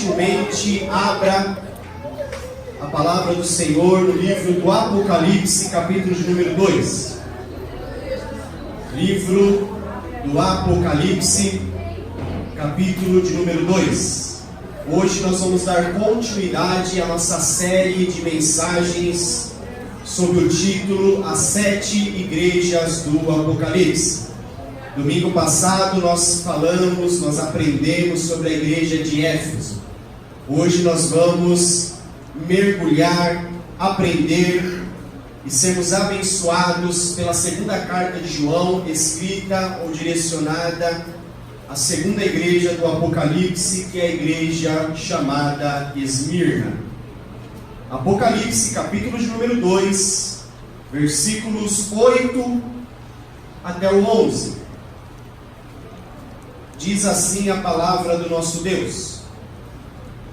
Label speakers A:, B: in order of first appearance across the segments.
A: gentilmente abra a palavra do Senhor no livro do Apocalipse, capítulo de número 2. Livro do Apocalipse, capítulo de número 2. Hoje nós vamos dar continuidade à nossa série de mensagens sob o título As 7 Igrejas do Apocalipse. Domingo passado nós aprendemos sobre a igreja de Éfeso. Hoje nós vamos mergulhar, aprender e sermos abençoados pela segunda carta de João, escrita ou direcionada à segunda igreja do Apocalipse, que é a igreja chamada Esmirna. Apocalipse, capítulo de número 2, versículos 8 até o 11. Diz assim a palavra do nosso Deus: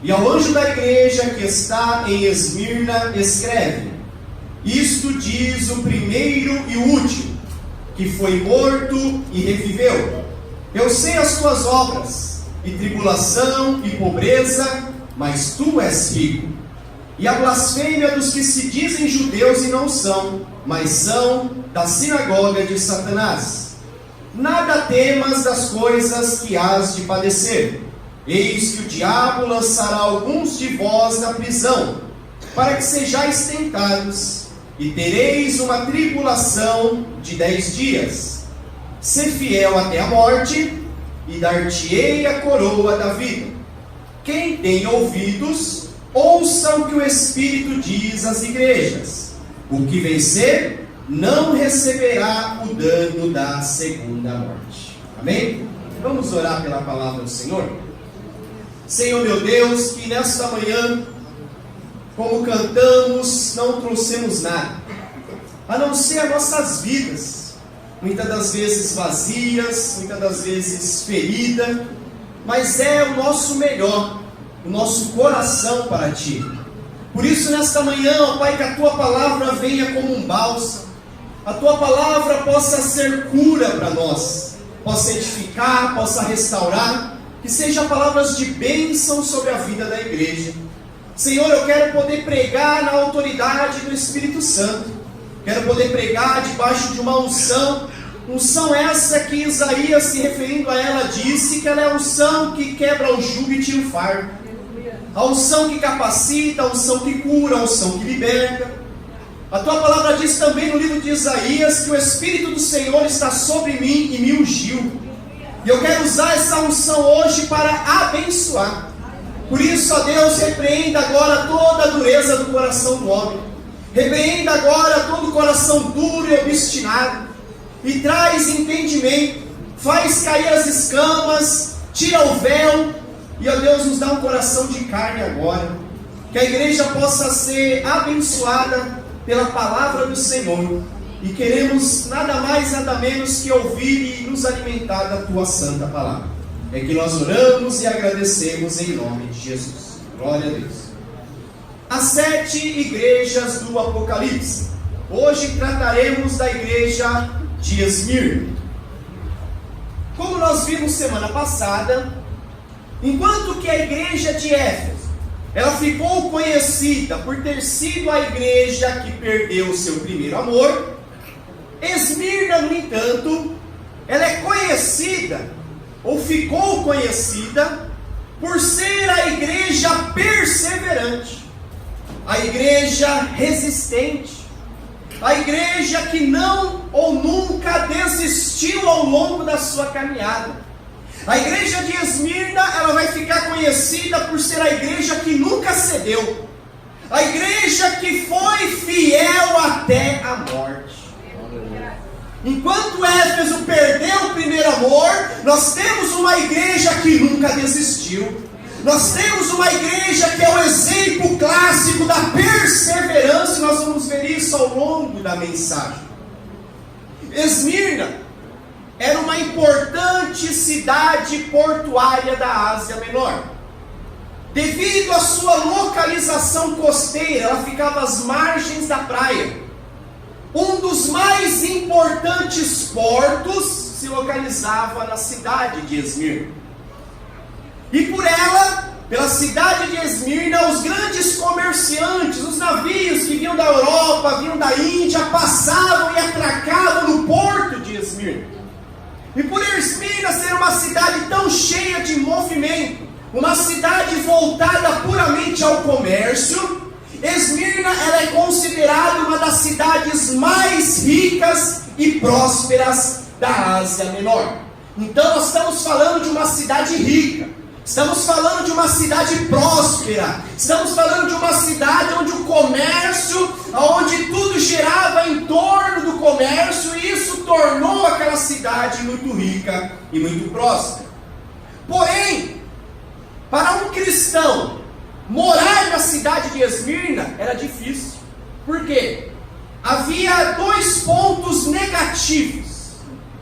A: E ao anjo da igreja que está em Esmirna escreve: Isto diz o primeiro e o último, que foi morto e reviveu. Eu sei as tuas obras, e tribulação e pobreza, mas tu és rico. E a blasfêmia dos que se dizem judeus e não são, mas são da sinagoga de Satanás. Nada temas das coisas que hás de padecer. Eis que o diabo lançará alguns de vós na prisão, para que sejais tentados, e tereis uma tribulação de 10 dias. Sê fiel até a morte, e dar-te-ei a coroa da vida. Quem tem ouvidos, ouça o que o Espírito diz às igrejas. O que vencer não receberá o dano da segunda morte. Amém? Vamos orar pela palavra do Senhor? Senhor meu Deus, que nesta manhã, como cantamos, não trouxemos nada, a não ser as nossas vidas, muitas das vezes vazias, muitas das vezes feridas, mas é o nosso melhor, o nosso coração para Ti. Por isso nesta manhã, ó Pai, que a Tua palavra venha como um bálsamo, a Tua palavra possa ser cura para nós, possa edificar, possa restaurar, que sejam palavras de bênção sobre a vida da igreja. Senhor, eu quero poder pregar na autoridade do Espírito Santo, quero poder pregar debaixo de uma unção essa que Isaías, se referindo a ela, disse que ela é a unção que quebra o jugo e tira o fardo, a unção que capacita, a unção que cura, a unção que liberta. A Tua palavra diz também no livro de Isaías que o Espírito do Senhor está sobre mim e me ungiu. E eu quero usar essa unção hoje para abençoar. Por isso, ó Deus, repreenda agora toda a dureza do coração do homem. Repreenda agora todo o coração duro e obstinado. E traz entendimento. Faz cair as escamas. Tira o véu. E, ó Deus, nos dá um coração de carne agora. Que a igreja possa ser abençoada pela palavra do Senhor, e queremos nada mais, nada menos que ouvir e nos alimentar da Tua santa palavra. É que nós oramos e agradecemos em nome de Jesus. Glória a Deus. As 7 igrejas do Apocalipse. Hoje trataremos da igreja de Esmirna. Como nós vimos semana passada, enquanto que a igreja de Éfeso ela ficou conhecida por ter sido a igreja que perdeu o seu primeiro amor, Esmirna, no entanto, ela é conhecida, ou ficou conhecida, por ser a igreja perseverante, a igreja resistente, a igreja que não ou nunca desistiu ao longo da sua caminhada. A igreja de Esmirna, ela vai ficar conhecida por ser a igreja que nunca cedeu, a igreja que foi fiel até a morte. Enquanto Éfeso perdeu o primeiro amor, nós temos uma igreja que nunca desistiu. Nós temos uma igreja que é o exemplo clássico da perseverança, e nós vamos ver isso ao longo da mensagem. Esmirna era uma importante cidade portuária da Ásia Menor. Devido à sua localização costeira, ela ficava às margens da praia. Um dos mais importantes portos se localizava na cidade de Esmirna. E por ela pela cidade de Esmirna, os grandes comerciantes, os navios que vinham da Europa, vinham da Índia, passavam e atracavam no porto de Esmirna. E por Esmirna ser uma cidade tão cheia de movimento, uma cidade voltada puramente ao comércio, Esmirna ela é considerada uma das cidades mais ricas e prósperas da Ásia Menor. Então nós estamos falando de uma cidade rica, estamos falando de uma cidade próspera, estamos falando de uma cidade onde o comércio, onde tudo girava em torno do comércio, e isso tornou aquela cidade muito rica e muito próspera. Porém, para um cristão morar na cidade de Esmirna era difícil. Por quê? Havia dois pontos negativos.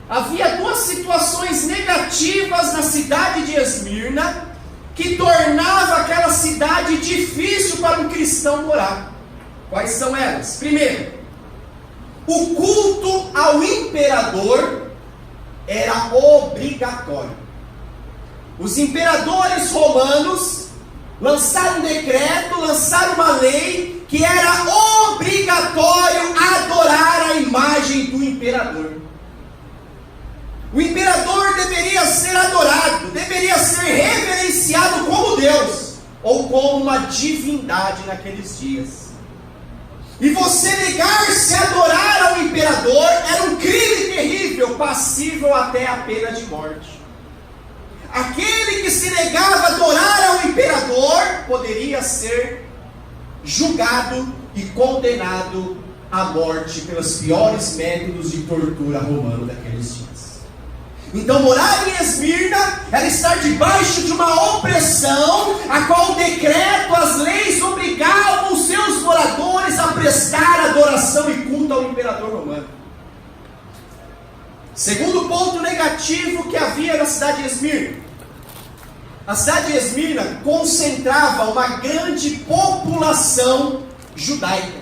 A: Havia duas situações negativas na cidade de Esmirna que tornava aquela cidade difícil para um cristão morar. Quais são elas? Primeiro, o culto ao imperador era obrigatório. Os imperadores romanos lançaram um decreto, lançaram uma lei que era obrigatório adorar a imagem do imperador. O imperador deveria ser adorado, deveria ser reverenciado como Deus, ou como uma divindade naqueles dias. E você negar-se a adorar ao imperador era um crime terrível, passível até a pena de morte. Aquele que se negava a adorar ao imperador poderia ser julgado e condenado à morte pelos piores métodos de tortura romano daqueles dias. Então morar em Esmirna era estar debaixo de uma opressão, a qual o decreto, as leis obrigavam os seus moradores a prestar adoração e culto ao imperador romano. Segundo ponto negativo que havia na cidade de Esmirna: a cidade de Esmirna concentrava uma grande população judaica,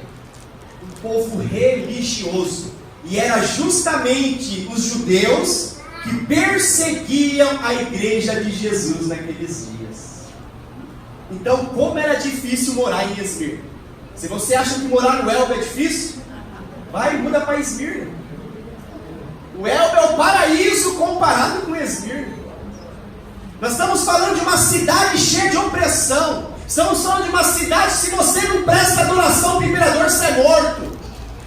A: um povo religioso, e era justamente os judeus que perseguiam a igreja de Jesus naqueles dias. Então, como era difícil morar em Esmirna? Se você acha que morar no Elba é difícil, vai e muda para Esmirna. O Elba é o paraíso comparado com Esmirna. Nós estamos falando de uma cidade cheia de opressão. Estamos falando de uma cidade, se você não presta adoração para o imperador, você é morto.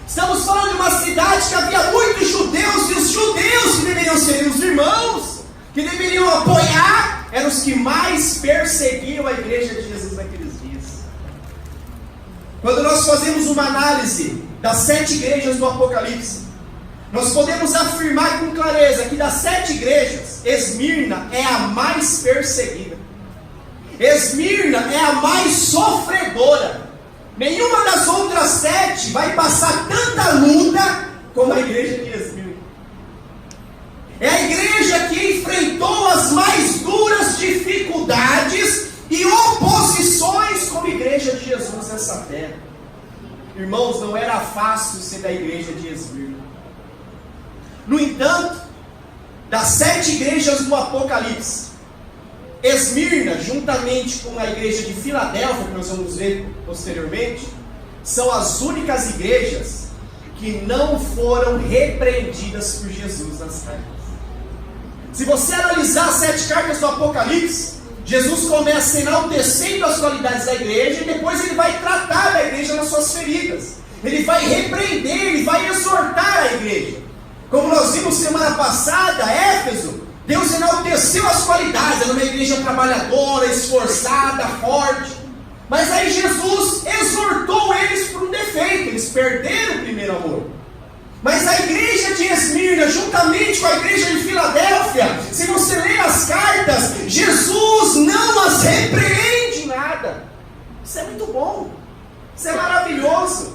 A: Estamos falando de uma cidade que havia muitos judeus, e os judeus que deveriam ser os irmãos, que deveriam apoiar, eram os que mais perseguiam a igreja de Jesus naqueles dias. Quando nós fazemos uma análise das 7 igrejas do Apocalipse, nós podemos afirmar com clareza que das 7 igrejas, Esmirna é a mais perseguida. Esmirna é a mais sofredora. Nenhuma das outras 7 vai passar tanta luta como a igreja de Esmirna. É a igreja que enfrentou as mais duras dificuldades e oposições como igreja de Jesus nessa terra. Irmãos, não era fácil ser da igreja de Esmirna. No entanto, das 7 igrejas do Apocalipse, Esmirna, juntamente com a igreja de Filadélfia, que nós vamos ver posteriormente, são as únicas igrejas que não foram repreendidas por Jesus nas cartas. Se você analisar as 7 cartas do Apocalipse, Jesus começa enaltecendo as qualidades da igreja e depois ele vai tratar da igreja nas suas feridas. Ele vai repreender, ele vai exortar a igreja. Como nós vimos semana passada, Éfeso, Deus enalteceu as qualidades, era uma igreja trabalhadora, esforçada, forte. Mas aí Jesus exortou eles por um defeito, eles perderam o primeiro amor. Mas a igreja de Esmirna, juntamente com a igreja de Filadélfia, se você ler as cartas, Jesus não as repreende em nada. Isso é muito bom, isso é maravilhoso.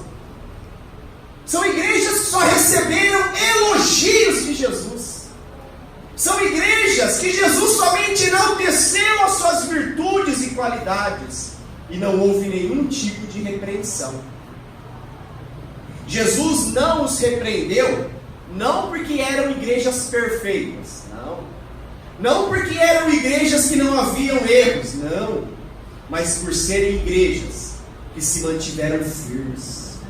A: São igrejas que só receberam elogios de Jesus. São igrejas que Jesus somente enalteceu as suas virtudes e qualidades, e não houve nenhum tipo de repreensão. Jesus não os repreendeu, não porque eram igrejas perfeitas, não porque eram igrejas que não haviam erros, não. mas por serem igrejas que se mantiveram firmes,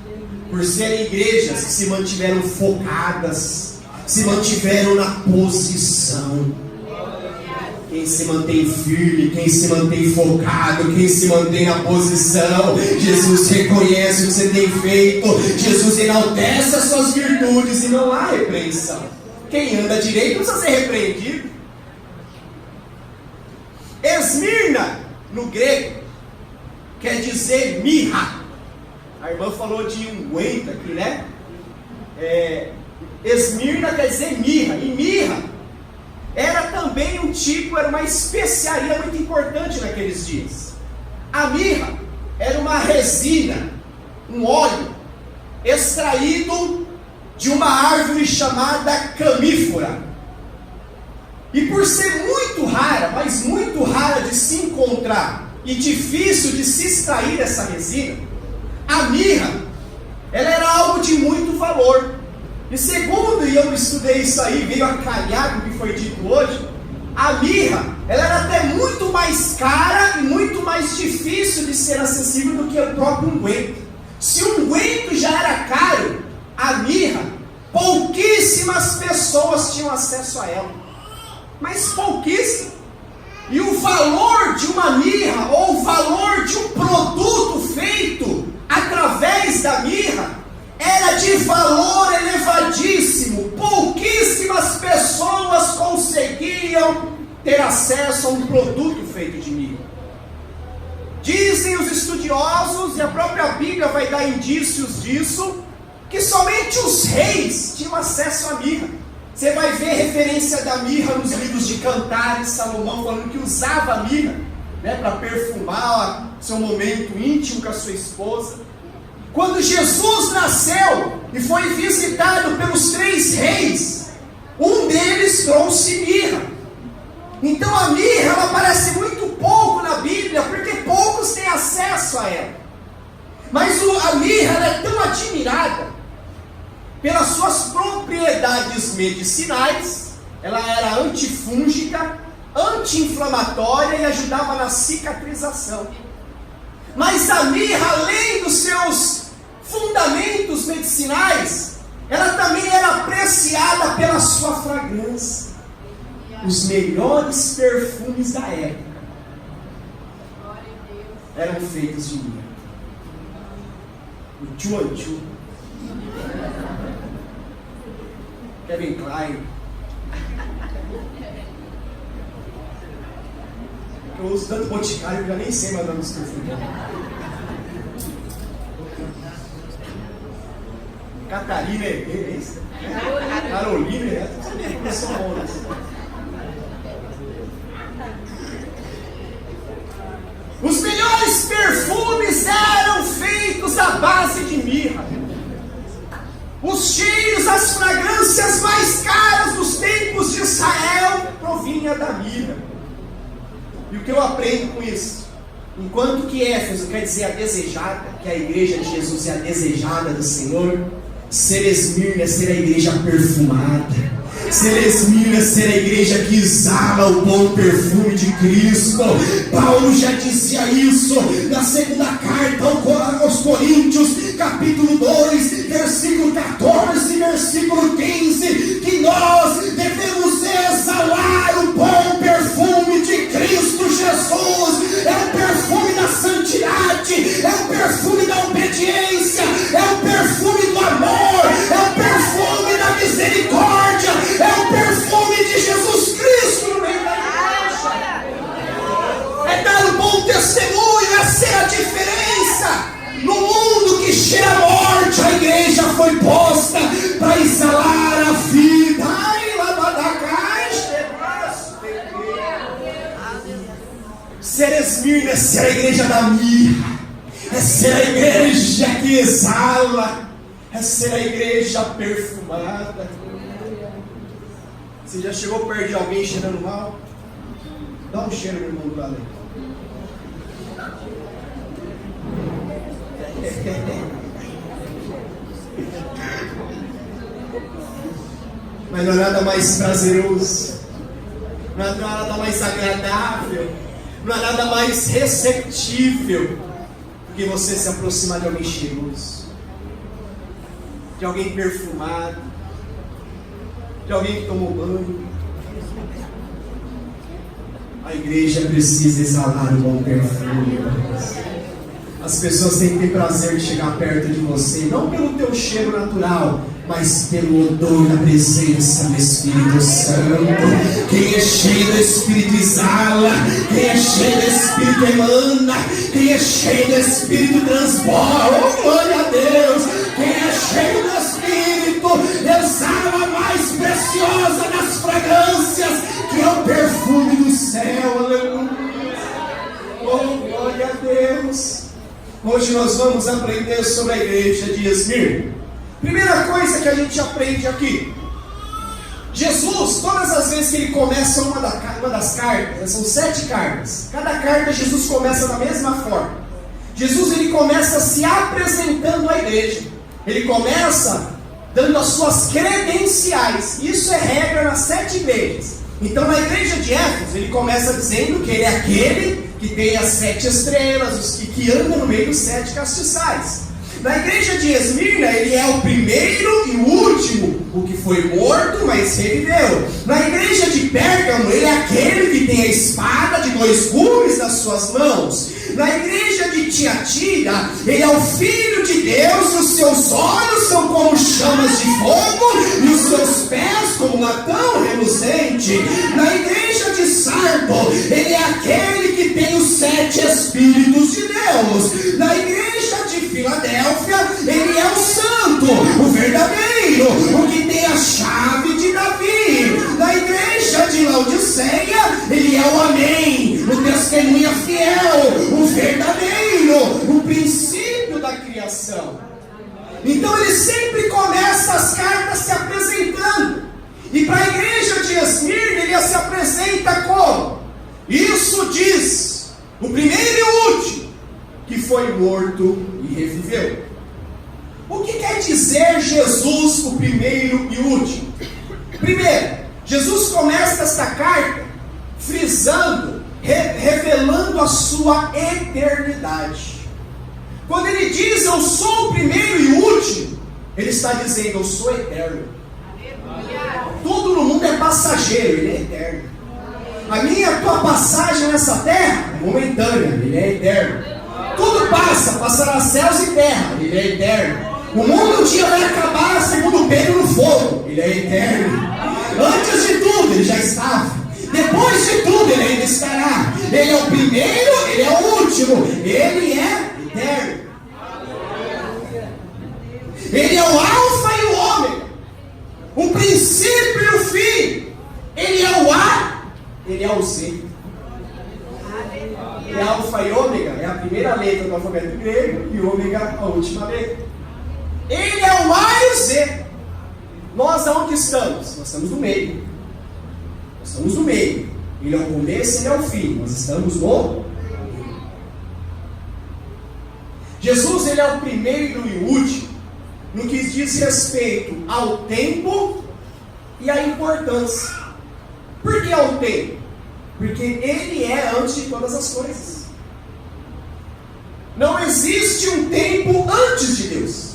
A: por serem igrejas que se mantiveram focadas, se mantiveram na posição. Quem se mantém firme, quem se mantém focado, quem se mantém na posição, Jesus reconhece o que você tem feito, Jesus enaltece as suas virtudes e não há repreensão. Quem anda direito não precisa ser repreendido. Esmirna, no grego, quer dizer mirra. A irmã falou de unguento aqui, né? Esmirna quer dizer mirra. E mirra era também um tipo, era uma especiaria muito importante naqueles dias. A mirra era uma resina, um óleo, extraído de uma árvore chamada camífora. E por ser muito rara, mas muito rara de se encontrar e difícil de se extrair essa resina, a mirra, ela era algo de muito valor. E segundo, e eu estudei isso aí, veio a calhar com o que foi dito hoje, a mirra, ela era até muito mais cara e muito mais difícil de ser acessível do que o próprio unguento. Se o unguento já era caro, a mirra, pouquíssimas pessoas tinham acesso a ela. Mas pouquíssimo. E o valor de uma mirra, ou o valor de um produto feito através da mirra, era de valor elevadíssimo. Pouquíssimas pessoas conseguiam ter acesso a um produto feito de mirra. Dizem os estudiosos, e a própria Bíblia vai dar indícios disso, que somente os reis tinham acesso à mirra. Você vai ver referência da mirra nos livros de Cantares, Salomão falando que usava a mirra, né, para perfumar seu momento íntimo com a sua esposa. Quando Jesus nasceu e foi visitado pelos 3 reis, um deles trouxe mirra. Então a mirra, ela aparece muito pouco na Bíblia, porque poucos têm acesso a ela. Mas a mirra, ela é tão admirada pelas suas propriedades medicinais. Ela era antifúngica, anti-inflamatória e ajudava na cicatrização. Mas a mirra, além dos seus fundamentos medicinais, ela também era apreciada pela sua fragrância. Os melhores perfumes da época eram feitos de mirra. O Chuanchu, Kevin Klein. Eu uso tanto boticário que já nem sei mais dar nos perfumes. Catarina é isso? Carolina é isso? São boas. Os melhores perfumes eram feitos à base de mirra. Os cheiros, as fragrâncias mais caras dos tempos de Israel provinham da mirra. E o que eu aprendo com isso? Enquanto que Éfeso quer dizer a desejada, que a igreja de Jesus é a desejada do Senhor, ser Esmirna é ser a igreja perfumada. Ser Esmirna é ser a igreja que exala o bom perfume de Cristo. Paulo já dizia isso na segunda carta aos Coríntios, capítulo 2, versículo 14, versículo 15, que nós devemos exalar o bom perfume de Cristo Jesus. É o perfume da santidade, é o perfume da obediência, é o perfume do amor, é o perfume da misericórdia, é o perfume de Jesus Cristo no meio da igreja. É dar um bom testemunho, é ser a diferença. No mundo que cheira a morte, a igreja foi posta para exalar a vida. Ser Esmirna é ser a igreja da mirra, é ser a igreja que exala, é ser a igreja perfumada. Você já chegou perto de alguém cheirando mal? Dá um cheiro, meu irmão, do além. Mas não é nada mais prazeroso, não é nada mais agradável Não há nada mais receptível do que você se aproximar de alguém cheiroso, de alguém perfumado, de alguém que tomou banho. A igreja precisa exalar um bom perfume. As pessoas têm que ter prazer de chegar perto de você, não pelo teu cheiro natural, mas pelo odor da presença do Espírito Santo. Quem é cheio do Espírito exala, quem é cheio do Espírito emana, quem é cheio do Espírito transborda. Oh, glória a Deus! Quem é cheio do Espírito exala a mais preciosa das fragrâncias, que é o perfume do céu. Aleluia! Oh, glória a Deus! Hoje nós vamos aprender sobre a igreja de Esmirna. Primeira coisa que a gente aprende aqui: Jesus, todas as vezes que ele começa uma das cartas, são 7 cartas, cada carta Jesus começa da mesma forma. Jesus ele começa se apresentando à igreja, ele começa dando as suas credenciais. Isso é regra nas 7 igrejas. Então na igreja de Éfeso ele começa dizendo que ele é aquele que tem as 7 estrelas, que anda no meio dos 7 castiçais. Na igreja de Esmirna, ele é o primeiro e o último, o que foi morto, mas reviveu. Na igreja de Pérgamo, ele é aquele que tem a espada de 2 gumes nas suas mãos. Na igreja de Tiatira, ele é o Filho de Deus, e os seus olhos são como chamas de fogo, e os seus pés como latão reluzente. Na igreja de Sardo, ele é aquele que tem os 7 Espíritos de Deus. Na igreja de Filadélfia, ele é o santo, o verdadeiro, o que tem a chave de Davi. Na igreja de Laodiceia, ele é o amém, o testemunha fiel, o verdadeiro, o princípio da criação. Então ele sempre começa as cartas se apresentando. E para a igreja de Esmirna, ele se apresenta como: isso diz o primeiro e o último, que foi morto e reviveu. O que quer dizer Jesus, o primeiro e o último? Primeiro, Jesus começa esta carta frisando, revelando a sua eternidade. Quando ele diz eu sou o primeiro e o último, ele está dizendo eu sou eterno. Tudo no mundo é passageiro, ele é eterno. A minha e a tua passagem nessa terra é momentânea, ele é eterno. Tudo passa, passará céus e terra, ele é eterno. O mundo um dia vai acabar, segundo Pedro, no fogo, ele é eterno. Antes de tudo, ele já estava. Depois de tudo, ele ainda estará. Ele é o primeiro, ele é o último, ele é eterno. Ele é o alfa e o ômega, o princípio e o fim. Ele é o A, ele é o Z. E alfa e ômega é a primeira letra do alfabeto grego e ômega a última letra. Ele é o A e o Z. Nós aonde estamos? Nós estamos no meio. Nós estamos no meio. Ele é o começo e ele é o fim. Nós estamos no meio. Jesus ele é o primeiro e o último no que diz respeito ao tempo e à importância. Por que ao tempo? Porque ele é antes de todas as coisas. Não existe um tempo antes de Deus.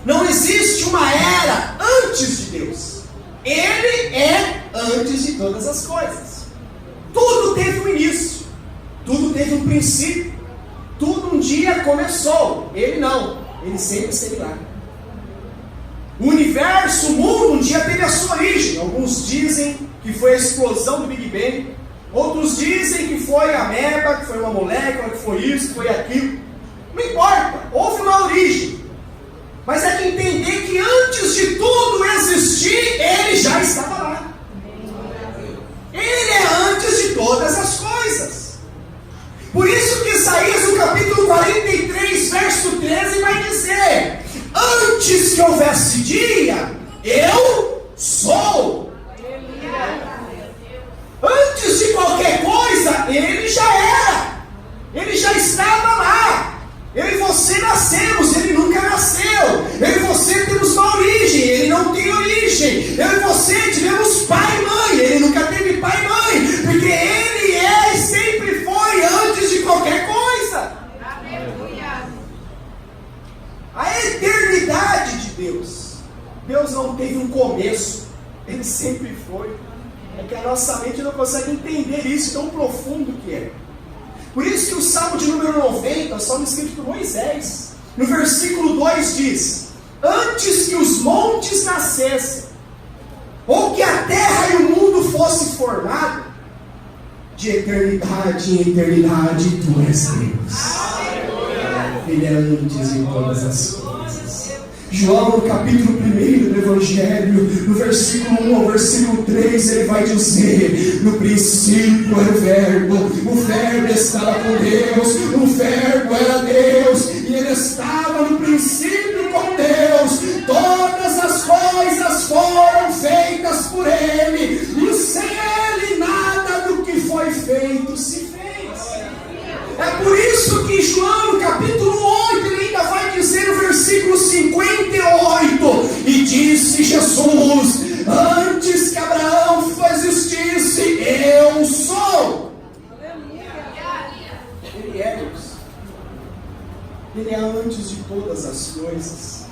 A: Não existe uma era antes de Deus. Ele é antes de todas as coisas. Tudo teve um início. Tudo teve um princípio. Tudo um dia começou. Ele não. Ele sempre esteve lá. O universo, o mundo, um dia teve a sua origem. Alguns dizem que foi a explosão do Big Bang. Outros dizem que foi a ameba, que foi uma molécula, que foi isso, que foi aquilo. Não importa. Houve uma origem. Mas é que entender que antes de tudo existir, ele já estava lá. Ele é antes de todas as coisas. Por isso que Isaías, no capítulo 43, verso 13, vai dizer: antes que houvesse dia, eu sou. Antes de qualquer coisa, ele já era. Ele já estava lá. Eu e você nascemos, ele nunca nasceu. Eu e você temos uma origem, ele não tem origem. Eu e você tivemos pai e mãe, ele nunca teve pai e mãe. Porque ele é a essência Deus não teve um começo, Ele sempre foi. É que a nossa mente não consegue entender isso tão profundo que é. Por isso que o Salmo de número 90, o Salmo escrito por Moisés, no versículo 2 diz: antes que os montes nascessem, ou que a terra e o mundo fosse formado, de eternidade em eternidade tu és Deus. Ele é antes de todas as coisas. João, no capítulo 1 do Evangelho, no versículo 1 ao versículo 3, ele vai dizer: no princípio era o verbo estava com Deus, o verbo era Deus, e ele estava no princípio com Deus. Todas as coisas foram feitas por ele, e sem ele nada do que foi feito se fez. É por isso que João, no capítulo 8, ele ainda vai dizer no versículo 58, e disse Jesus: antes que Abraão existisse, eu sou. Ele é Deus. Ele é antes de todas as coisas.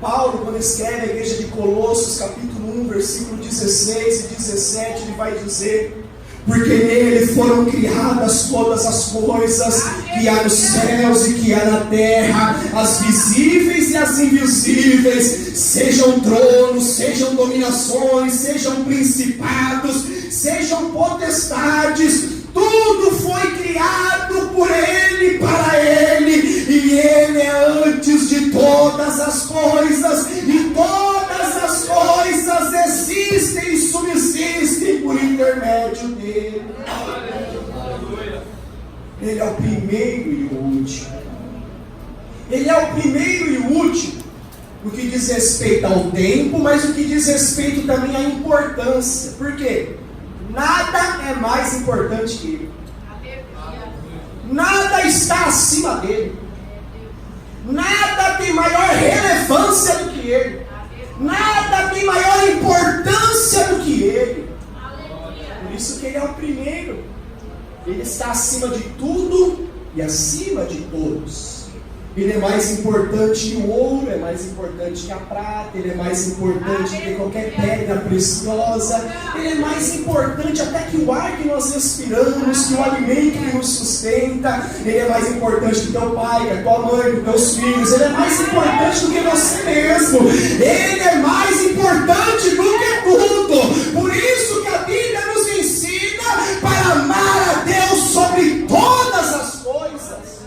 A: Paulo, quando escreve a igreja de Colossos, capítulo 1, versículo 16 e 17, ele vai dizer: porque nele foram criadas todas as coisas que há nos céus e que há na terra, as visíveis e as invisíveis, sejam tronos, sejam dominações, sejam principados, sejam potestades, tudo foi criado por ele, para ele, e ele é antes de todas as coisas, e todas as coisas existem e subsistem por intermédio dele. Ele é o primeiro e o último. Ele é o primeiro e o último no que diz respeito ao tempo, mas no que diz respeito também à importância. Por quê? Nada é mais importante que ele. Nada está acima dele. Nada tem maior relevância do que ele. Nada tem maior importância do que ele. Por isso que ele é o primeiro. Ele está acima de tudo e acima de todos. Ele é mais importante que o ouro, é mais importante que a prata, ele é mais importante que qualquer pedra preciosa, ele é mais importante até que o ar que nós respiramos, que o alimento que nos sustenta, ele é mais importante que teu pai, que a tua mãe, que teus filhos, ele é mais importante do que você mesmo, ele é mais importante do que tudo. Por isso que a Bíblia nos ensina para amar a Deus sobre todas as coisas.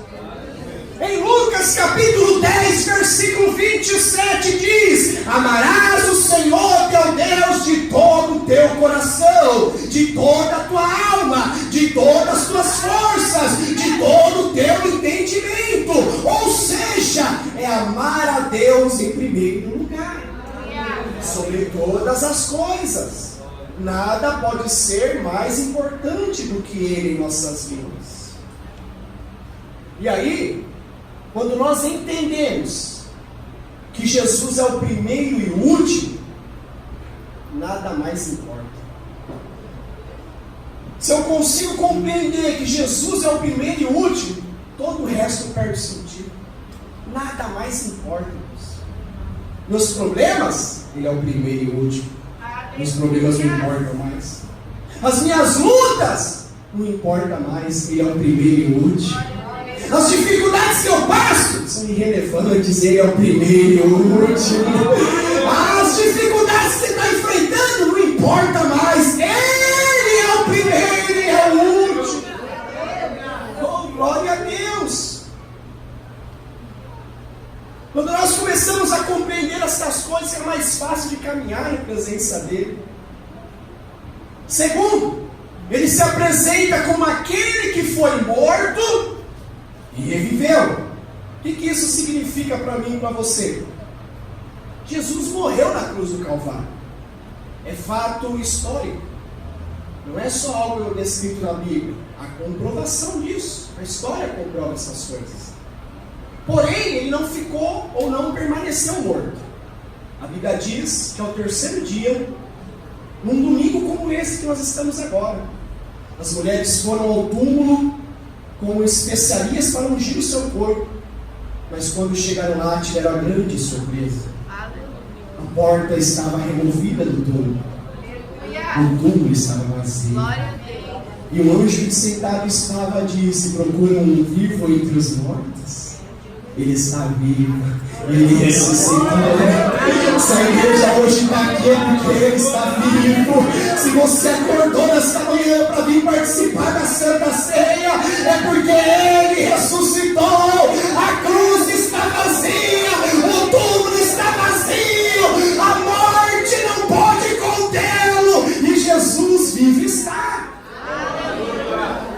A: Em Lucas capítulo 10, versículo 27 diz: amarás o Senhor teu Deus de todo o teu coração, de toda a tua alma, de todas as tuas forças, de todo o teu entendimento. Ou seja, é amar a Deus em primeiro lugar, sobre todas as coisas. Nada pode ser mais importante do que Ele em nossas vidas. E aí, quando nós entendemos que Jesus é o primeiro e o último, nada mais importa. Se eu consigo compreender que Jesus é o primeiro e o último, todo o resto perde sentido. Nada mais importa. Meus problemas, Ele é o primeiro e o último. Meus problemas não importam mais. As minhas lutas, não importa mais. Ele é o primeiro e o último. As dificuldades que eu passo são irrelevantes, ele é o primeiro e o último. As dificuldades que você está enfrentando não importa mais, ele é o primeiro e é o último. Oh, glória a Deus! Quando nós começamos a compreender essas coisas, é mais fácil de caminhar em presença dele. Segundo, ele se apresenta como aquele que foi morto e reviveu. O que isso significa para mim e para você? Jesus morreu na cruz do Calvário. É fato histórico. Não é só algo descrito na Bíblia. Há comprovação disso. A história comprova essas coisas. Porém, ele não ficou ou não permaneceu morto. A Bíblia diz que ao terceiro dia, num domingo como esse que nós estamos agora, as mulheres foram ao túmulo com especiarias para ungir o seu corpo, mas quando chegaram lá tiveram a grande surpresa. A porta estava removida do túmulo. O túmulo estava vazio. E o anjo que sentado estava disse: procura um vivo entre os mortos. Ele está vivo, ele ressuscitou. Se a igreja hoje está aqui é porque ele está vivo. Se você acordou nesta manhã para vir participar da Santa Ceia, é porque ele ressuscitou. A cruz está vazia, o túmulo está vazio, a morte não pode contê-lo, e Jesus vive está.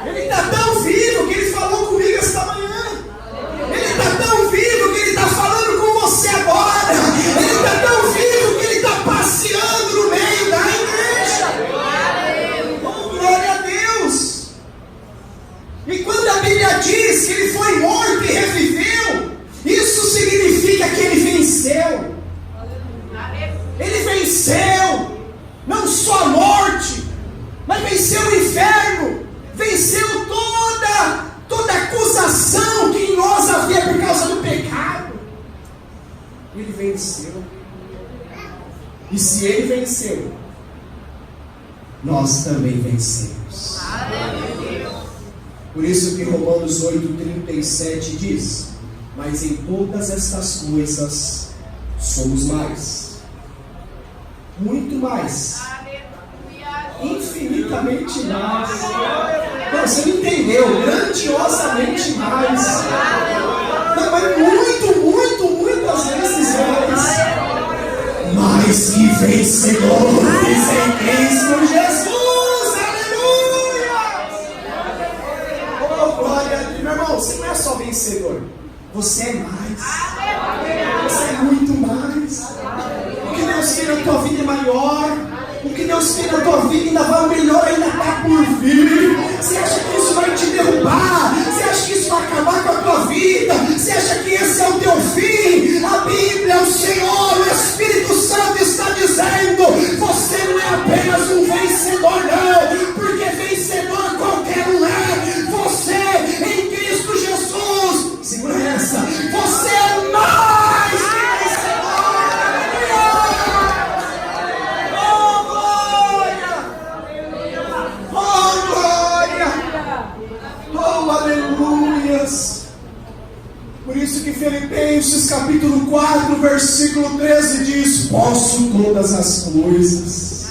A: Ele está tão vivo que ele falou comigo esta manhã. Ele está tão vivo que ele está falando com você agora. Ele está tão vivo que ele está passeando no meio da igreja. Oh, glória a Deus. E quando a Bíblia diz que ele foi morto e reviveu, isso significa que ele venceu. Ele venceu não só a morte, mas venceu o inferno, venceu toda acusação que em nós havia por causa do pecado. Ele venceu. E se ele venceu, nós também vencemos. Por isso que Romanos 8,37 diz: mas em todas estas coisas somos mais, muito mais, infinitamente mais. Não, você não entendeu, grandiosamente mais. Não, mas muitas vezes mais que vencedores em Cristo Jesus. Aleluia! Oh, glória a Deus. Meu irmão, você não é só vencedor, você é mais. Você é muito mais. O que Deus tem na tua vida é maior. O que Deus tem na tua vida ainda vai, o melhor ainda está por vir. Você acha que isso vai te derrubar? Você acha que isso vai acabar com a tua vida? Você acha que esse é o teu fim? A Bíblia, o Senhor, o Espírito Santo está dizendo: você não é apenas um vencedor, não, porque vencedor qualquer um é. Você em Cristo Jesus, segura essa, você é mais que vencedor. Oh, aleluias! Por isso que Filipenses capítulo 4, versículo 13 diz: posso todas as coisas.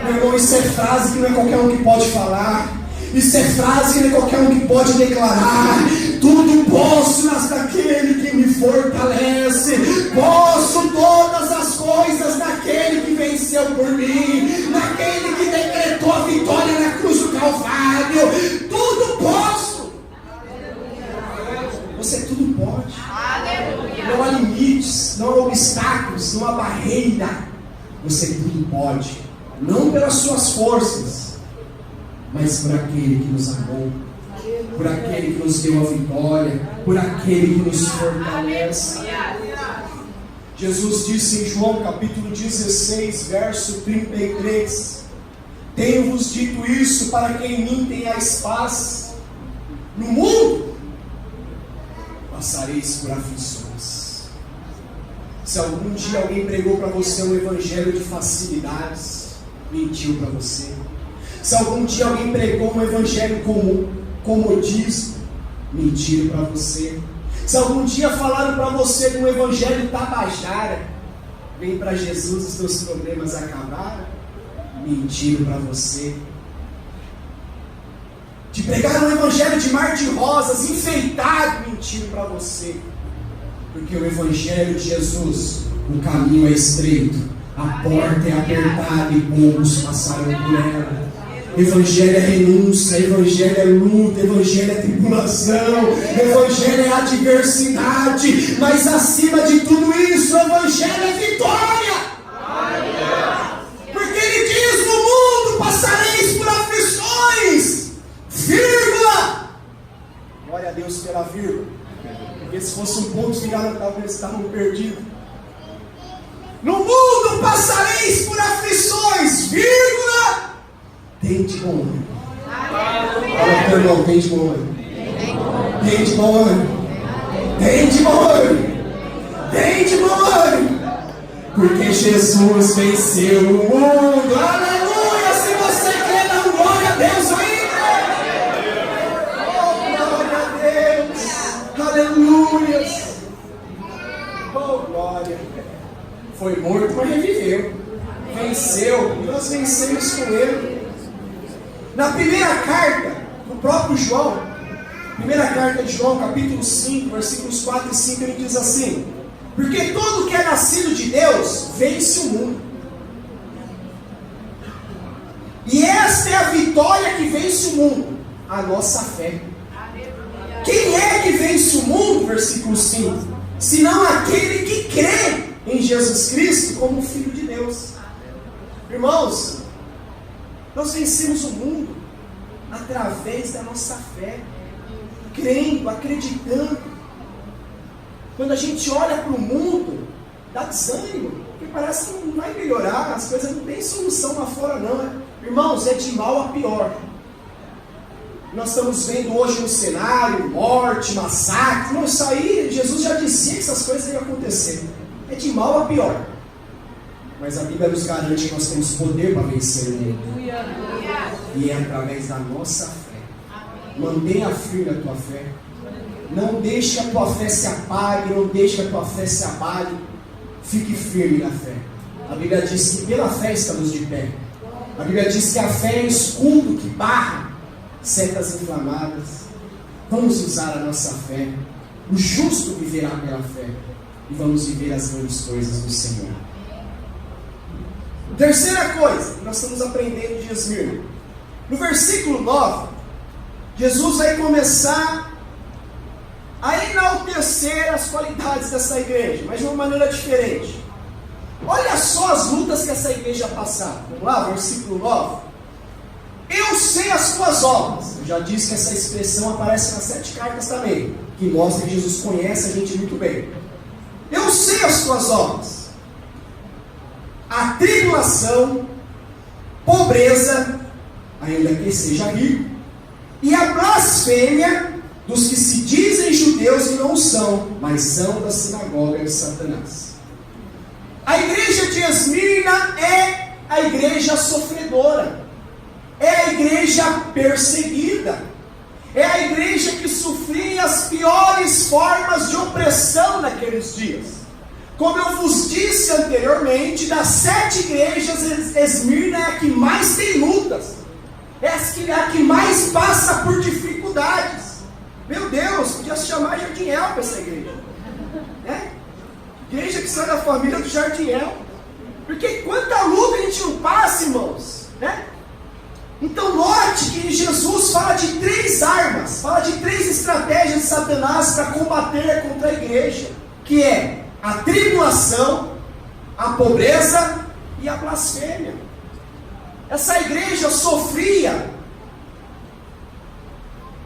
A: Meu irmão, isso é frase que não é qualquer um que pode falar. Isso é frase que não é qualquer um que pode declarar. Tudo posso naquele que me fortalece. Posso todas as coisas naquele que venceu por mim, naquele que decretou a vitória na cruz do Calvário. Tudo posso. Você tudo pode. Não há limites, não há obstáculos, não há barreira. Você tudo pode. Não pelas suas forças, mas por aquele que nos amou, por aquele que nos deu a vitória, por aquele que nos fortalece. Jesus disse em João capítulo 16, verso 33: tenho-vos dito isso para que em mim tenhais paz. No mundo passareis por aflições. Se algum dia alguém pregou para você um evangelho de facilidades, mentiu para você. Se algum dia alguém pregou um evangelho comodismo, mentiram para você. Se algum dia falaram para você de um evangelho tabajara, vem para Jesus, os teus problemas acabaram, mentiram para você. Te pregaram um evangelho de mar de rosas, enfeitado, mentiram para você. Porque o evangelho de Jesus, o caminho é estreito, a porta é apertada e poucos passarão por ela. Evangelho é renúncia, evangelho é luta, evangelho é tribulação, evangelho é adversidade, mas acima de tudo isso, o evangelho é vitória. Porque ele diz: no mundo passareis por aflições, vírgula. Glória a Deus pela vírgula, porque se fosse um ponto final, talvez estavam perdidos. No mundo passareis por aflições, vírgula. Tem de bom ânimo. Fala para o irmão, tem de bom ânimo. Tem de bom ânimo. Tem de bom ânimo. Tem de bom ânimo. Porque Jesus venceu o mundo. Aleluia! Se você quer dar glória a Deus aí. Oh, glória a Deus. Aleluia. Oh, glória. Foi morto, mas reviveu. Venceu. Nós vencemos com ele. Na primeira carta, do próprio João, primeira carta de João, capítulo 5, versículos 4 e 5, ele diz assim: porque todo que é nascido de Deus vence o mundo. E esta é a vitória que vence o mundo, a nossa fé. Quem é que vence o mundo, versículo 5? Senão aquele que crê em Jesus Cristo como Filho de Deus. Irmãos, nós vencemos o mundo através da nossa fé, crendo, acreditando. Quando a gente olha para o mundo, dá desânimo, porque parece que não vai melhorar, as coisas não têm solução lá fora não. Irmãos, é de mal a pior. Nós estamos vendo hoje no cenário, morte, massacre. Não, isso aí, Jesus já dizia que essas coisas iam acontecer. É de mal a pior. Mas a Bíblia nos garante que nós temos poder para vencer o mundo. E é através da nossa fé. Mantenha firme a tua fé. Não deixe que a tua fé se apague, não deixe que a tua fé se abale. Fique firme na fé. A Bíblia diz que pela fé estamos de pé. A Bíblia diz que a fé é um escudo que barra setas inflamadas. Vamos usar a nossa fé. O justo viverá pela fé. E vamos viver as grandes coisas do Senhor. Terceira coisa que nós estamos aprendendo de Esmirna. No versículo 9, Jesus vai começar a enaltecer as qualidades dessa igreja, mas de uma maneira diferente. Olha só as lutas que essa igreja passava. Vamos lá, versículo 9. Eu sei as tuas obras. Eu já disse que essa expressão aparece nas 7 cartas também, que mostra que Jesus conhece a gente muito bem. Eu sei as tuas obras. A tribulação, pobreza, ainda que seja rico, e a blasfêmia dos que se dizem judeus e não são, mas são da sinagoga de Satanás. A igreja de Esmirna é a igreja sofredora, é a igreja perseguida, é a igreja que sofria as piores formas de opressão naqueles dias. Como eu vos disse anteriormente, das 7 igrejas, Esmirna é a que mais tem lutas, é a que mais passa por dificuldades. Meu Deus, podia se chamar Jardiel para essa igreja, né? Igreja que sai da família do Jardiel, porque quanta luta a gente não passa, irmãos, né? Então note que Jesus fala de 3 armas, fala de 3 estratégias de Satanás para combater contra a igreja, que é a tribulação, a pobreza e a blasfêmia. Essa igreja sofria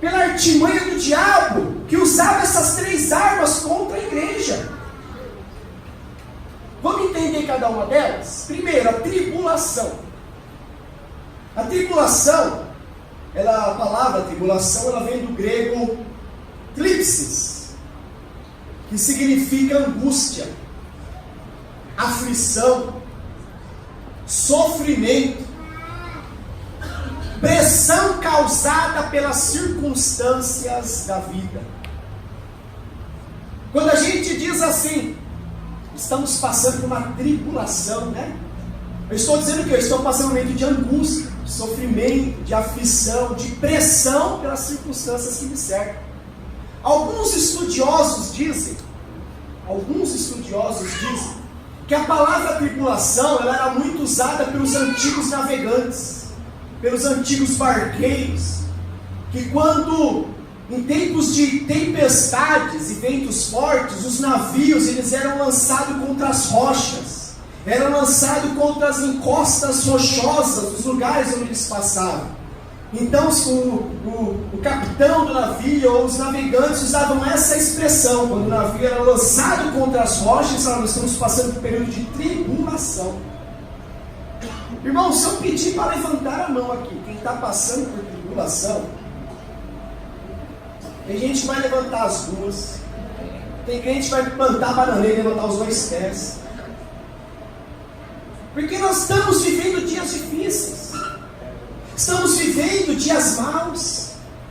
A: pela artimanha do diabo, que usava essas 3 armas contra a igreja. Vamos entender cada uma delas? Primeiro, a tribulação. A tribulação, a palavra tribulação, ela vem do grego thlipsis, que significa angústia, aflição, sofrimento, pressão causada pelas circunstâncias da vida. Quando a gente diz assim, estamos passando por uma tribulação, né? Eu estou dizendo que eu estou passando um momento de angústia, de sofrimento, de aflição, de pressão pelas circunstâncias que me cercam. Alguns estudiosos dizem que a palavra tribulação ela era muito usada pelos antigos navegantes, pelos antigos barqueiros, que quando em tempos de tempestades e ventos fortes, os navios eles eram lançados contra as rochas, eram lançados contra as encostas rochosas dos lugares onde eles passavam. Então o capitão do navio ou os navegantes usavam essa expressão, quando o navio era lançado contra as rochas, nós estamos passando por um período de tribulação. Irmão, se eu pedir para levantar a mão aqui, quem está passando por tribulação, tem gente que vai levantar as duas, tem gente que vai plantar a bananeira e levantar os 2 pés.
B: Porque nós estamos vivendo dias difíceis. Estamos vivendo dias maus.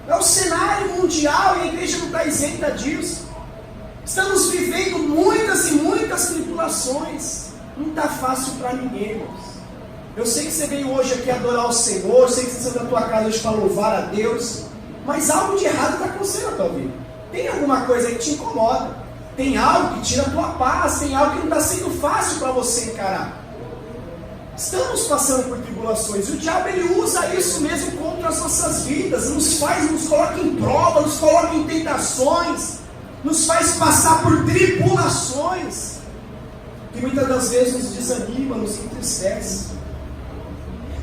B: É o cenário mundial e a igreja não está isenta disso. Estamos vivendo muitas e muitas tribulações. Não está fácil para ninguém, irmãos. Eu sei que você veio hoje aqui adorar o Senhor, eu sei que você saiu da tua casa hoje para louvar a Deus, mas algo de errado está acontecendo na tua vida. Tem alguma coisa aí que te incomoda, tem algo que tira a tua paz, tem algo que não está sendo fácil para você encarar. Estamos passando por tribulações, e o diabo ele usa isso mesmo contra as nossas vidas, nos coloca em prova, nos coloca em tentações, nos faz passar por tribulações, que muitas das vezes nos desanima, nos entristece.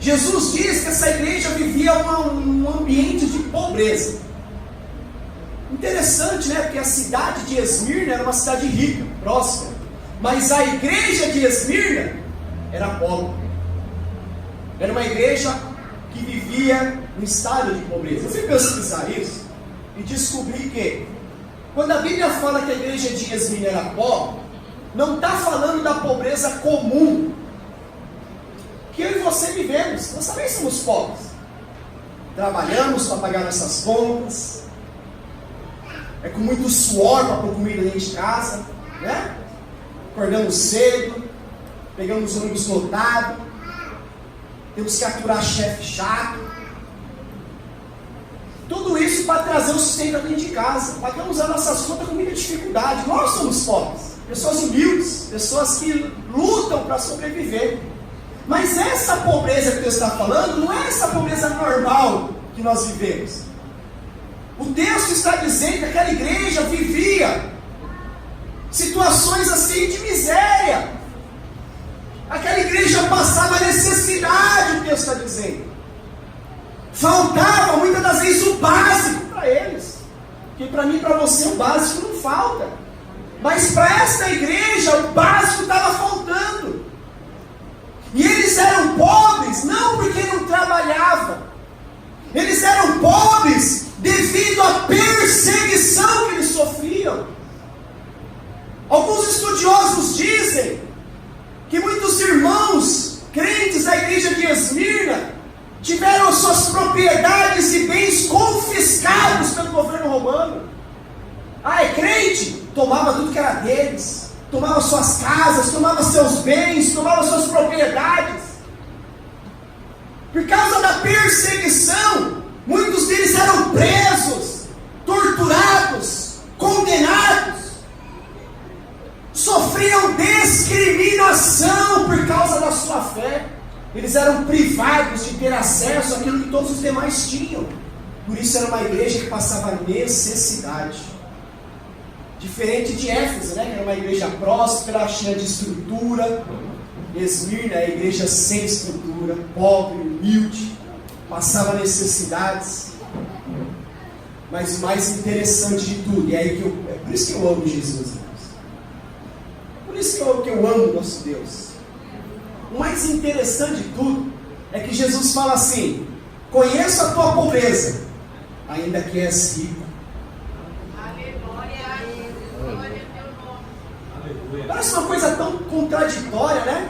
B: Jesus diz que essa igreja vivia um ambiente de pobreza. Interessante, né? Porque a cidade de Esmirna era uma cidade rica, próspera, mas a igreja de Esmirna era pobre. Era uma igreja que vivia em estado de pobreza. Eu fui pesquisar isso e descobri que quando a Bíblia fala que a igreja de Esmirna era pobre, não está falando da pobreza comum que eu e você vivemos. Nós também somos pobres, trabalhamos para pagar nossas contas, é com muito suor para pôr comida dentro de casa, né? Acordamos cedo, pegamos ônibus lotado, temos que aturar chefe chato, tudo isso para trazer o sustento dentro de casa. Pagamos as nossas contas com muita dificuldade. Nós somos pobres, pessoas humildes, pessoas que lutam para sobreviver. Mas essa pobreza que Deus está falando não é essa pobreza normal que nós vivemos. O texto está dizendo que aquela igreja vivia situações assim de miséria. Aquela igreja passava necessidade, o texto está dizendo. Faltava muitas das vezes o básico para eles. Porque para mim e para você o básico não falta. Mas para esta igreja o básico estava faltando. E eles eram pobres não porque não trabalhavam. Eles eram pobres devido à perseguição que eles sofriam. Alguns estudiosos dizem que muitos irmãos crentes da igreja de Esmirna tiveram suas propriedades e bens confiscados pelo governo romano. Ah, é crente? Tomava tudo que era deles, tomava suas casas, tomava seus bens, tomava suas propriedades. Por causa da perseguição, muitos deles eram presos, torturados, condenados, sofriam discriminação por causa da sua fé. Eles eram privados de ter acesso àquilo que todos os demais tinham. Por isso era uma igreja que passava necessidade. Diferente de Éfeso, né, que era uma igreja próspera, cheia de estrutura. Esmirna é a igreja sem estrutura, pobre, humilde, passava necessidades. Mas o mais interessante de tudo, e é aí que é por isso que eu amo Jesus, irmãos. Por isso que eu amo o nosso Deus. O mais interessante de tudo é que Jesus fala assim: conheço a tua pobreza, ainda que és rico. Parece uma coisa tão contraditória, né?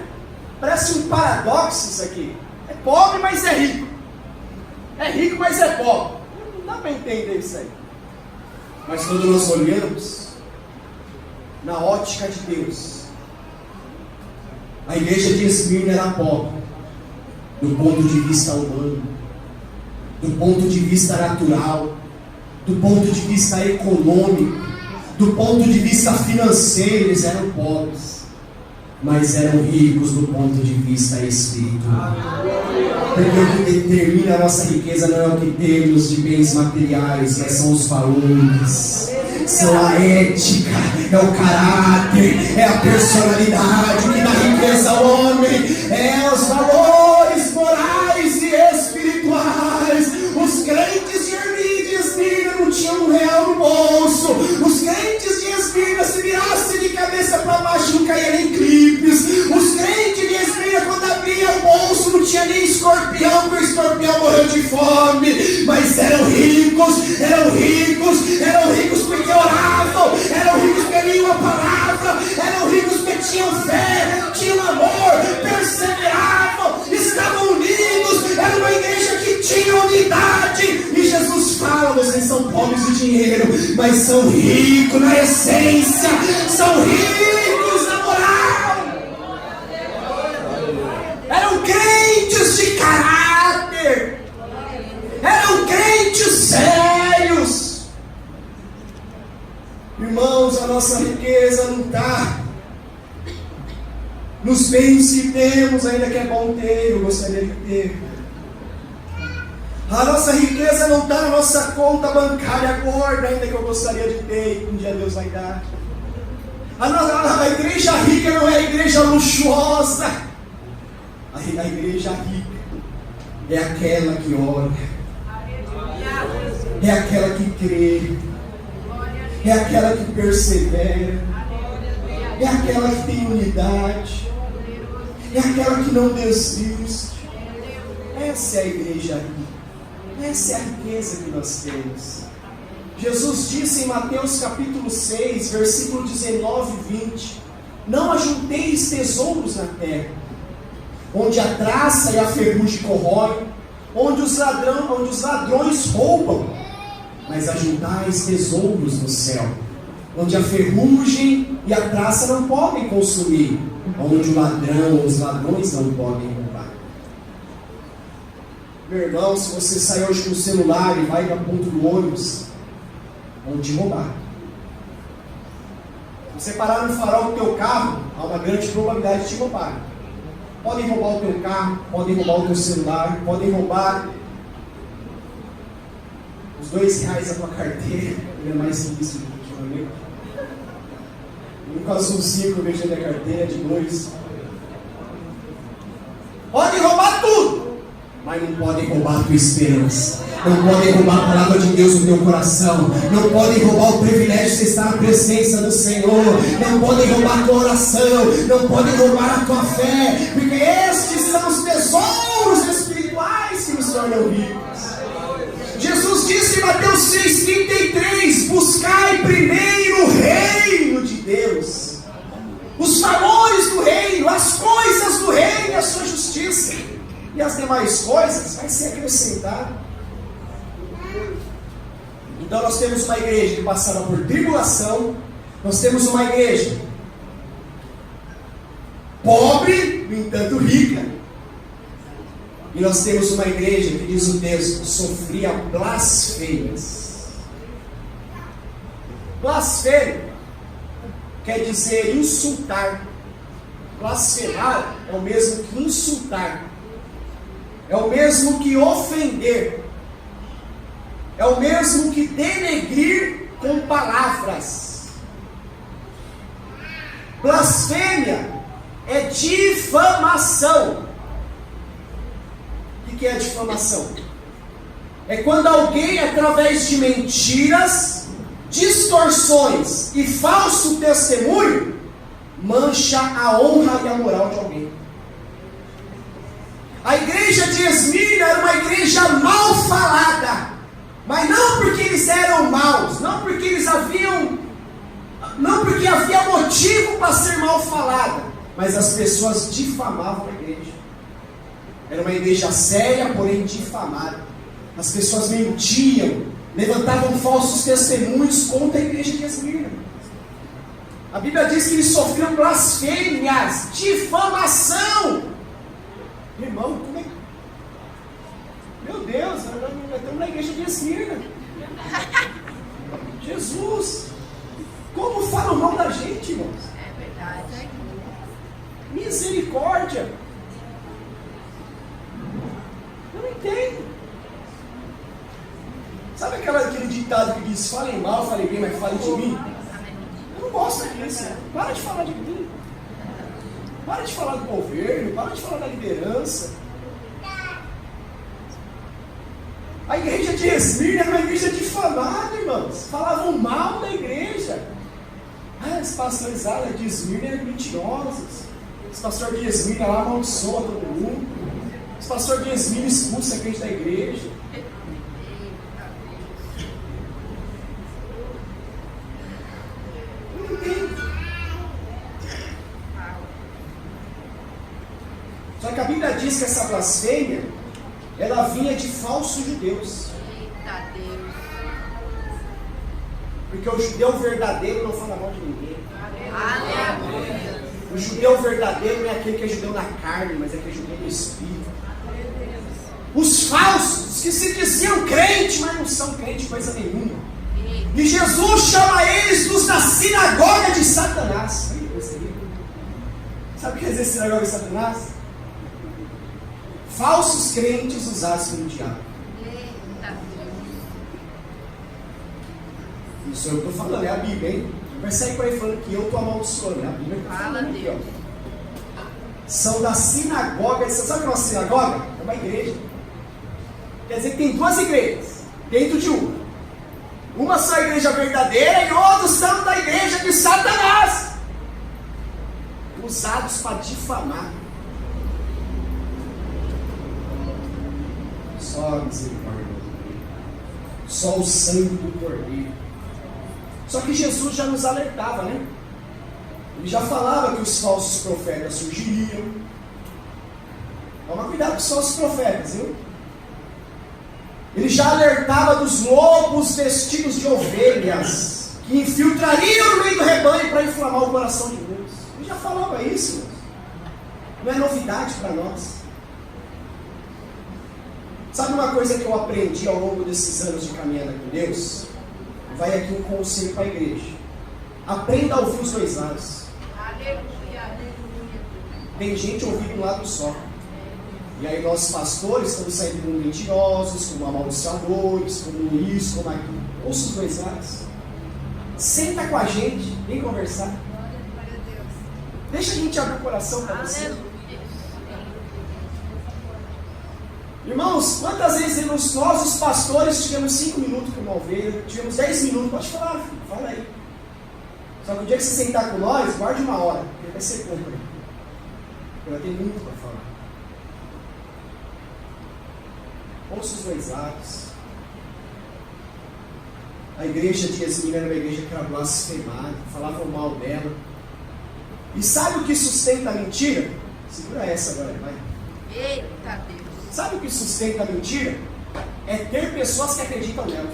B: Parece um paradoxo isso aqui. É pobre, mas é rico. É rico, mas é pobre. Não dá para entender isso aí. Mas quando nós olhamos na ótica de Deus, a igreja de Esmirna era pobre do ponto de vista humano, do ponto de vista natural, do ponto de vista econômico, do ponto de vista financeiro. Eles eram pobres, mas eram ricos do ponto de vista espiritual. Porque o que determina a nossa riqueza não é o que temos de bens materiais, mas são os valores, são a ética, é o caráter, é a personalidade. O que dá riqueza ao homem é os valores morais e espirituais. Os crentes de Esmirna não tinham um real no bolso. Os crentes de Esmirna, se virasse de cabeça para baixo, não caía nem clipes. Os crentes de Esmirna, quando abria o bolso, não tinha nem escorpião, porque o escorpião morreu de fome. Mas eram ricos porque oravam, eram ricos porque liam a palavra, eram ricos porque tinham fé, tinham amor, perseverança. mas são ricos na essência, são ricos na moral. Eram crentes de caráter, eram crentes sérios. Irmãos, a nossa riqueza não está nos bens que temos, ainda que é bom ter, eu gostaria de ter. A nossa riqueza não está na nossa conta bancária gorda, ainda que eu gostaria de ter, e um dia Deus vai dar. A igreja rica não é a igreja luxuosa. A igreja rica é aquela que ora, é aquela que crê, é aquela que persevera, é aquela que tem unidade, é aquela que não desiste. Essa é a igreja rica. Essa é a riqueza que nós temos. Jesus disse em Mateus capítulo 6, versículo 19 e 20: não ajunteis tesouros na terra, onde a traça e a ferrugem corroem, onde os ladrões roubam, mas ajuntais tesouros no céu, onde a ferrugem e a traça não podem consumir, onde os ladrões não podem roubar. Meu irmão, se você sair hoje com o celular e vai para o ponto do ônibus, vão te roubar. Se você parar no farol do teu carro, há uma grande probabilidade de te roubar. Podem roubar o teu carro, podem roubar o teu celular, podem roubar os R$2 da tua carteira. Ele é mais difícil do que o meu. Um azulzinho que eu vejo na carteira de 2. Podem roubar tudo, mas não podem roubar a tua esperança, não podem roubar a palavra de Deus no teu coração, não podem roubar o privilégio de estar na presença do Senhor, não podem roubar a tua oração, não podem roubar a tua fé, porque estes são os tesouros espirituais que nos tornam ricos. Jesus disse em Mateus 6,33: buscai primeiro o reino de Deus, os favores do reino, as coisas do reino e a sua justiça, e as demais coisas vai ser acrescentado. Então nós temos uma igreja que passava por tribulação, nós temos uma igreja pobre, no entanto rica, e nós temos uma igreja que, diz o texto, sofria blasfêmias. Blasfêmia quer dizer insultar. Blasfemar é o mesmo que insultar, é o mesmo que ofender, é o mesmo que denegrir com palavras. Blasfêmia é difamação. O que é difamação? É quando alguém, através de mentiras, distorções e falso testemunho, mancha a honra e a moral de alguém. A igreja de Esmirna era uma igreja mal falada, mas não porque eles eram maus, não porque havia motivo para ser mal falada, mas as pessoas difamavam a igreja. Era uma igreja séria, porém difamada. As pessoas mentiam, levantavam falsos testemunhos contra a igreja de Esmirna. A Bíblia diz que eles sofriam blasfêmias, difamação. Irmão, como é que... Meu Deus, nós estamos na igreja de Esmirna. Jesus, como falam mal da gente, irmãos?
C: É verdade.
B: Misericórdia. Eu não entendo. Sabe aquele ditado que diz: falem mal, falem bem, mas falem de mim? Eu não gosto disso. Para de falar de mim. Para de falar do governo, para de falar da liderança. A igreja de Esmirna era uma igreja difamada, irmãos. Falavam mal da igreja. Os pastores de Esmirna eram mentirosos. Os pastores de Esmirna lá amaldiçoam todo mundo. Os pastores de Esmirna expulsam a crente da igreja. Eu não entendo. Só que a Bíblia diz que essa blasfêmia, ela vinha de falsos judeus.
C: Eita Deus.
B: Porque o judeu verdadeiro não fala mal de ninguém.
C: Aleluia.
B: O judeu verdadeiro não é aquele que é judeu na carne, mas é aquele judeu no espírito. Os falsos, que se diziam crente, mas não são crente coisa nenhuma. E Jesus chama eles dos da sinagoga de Satanás. Sabe o que quer dizer sinagoga de Satanás? Falsos crentes usados pelo diabo. Isso eu estou falando, é a Bíblia, hein? Não vai sair por aí falando que eu estou amaldiçoando. É a Bíblia que está falando aqui, ó. São da sinagoga de Satanás. Sabe o que é uma sinagoga? É uma igreja. Quer dizer que tem duas igrejas dentro de uma. Uma só a igreja verdadeira e outros são da igreja de Satanás. Usados para difamar. Só a misericórdia. Só o sangue do Cordeiro. Só que Jesus já nos alertava, né? Ele já falava que os falsos profetas surgiriam. Toma cuidado com os falsos profetas, viu? Ele já alertava dos lobos vestidos de ovelhas, que infiltrariam no meio do rebanho para inflamar o coração de Deus. Ele já falava isso. Não é novidade para nós. Sabe uma coisa que eu aprendi ao longo desses anos de caminhada com Deus? Vai aqui um conselho para a igreja. Aprenda a ouvir os dois lados.
C: Aleluia, aleluia.
B: Tem gente ouvindo um lado só. E aí nós pastores estamos saindo como mentirosos, como amaldiçoadores, como isso, como aquilo. Ouça os dois lados. Senta com a gente, vem conversar. Deixa a gente abrir o coração para você. Irmãos, quantas vezes nós, os pastores, tivemos 5 minutos com uma ovelha, tivemos 10 minutos, pode falar, filho, fala aí. Só que o dia que você sentar com nós, guarde 1 hora, porque vai ser pouco. Porque vai ter muito para falar. Ouça os dois lados. A igreja de Esmina era uma igreja que era blasfemada, falavam mal dela. E sabe o que sustenta a mentira? Segura essa agora, vai.
C: Eita Deus.
B: Sabe o que sustenta a mentira? É ter pessoas que acreditam nela.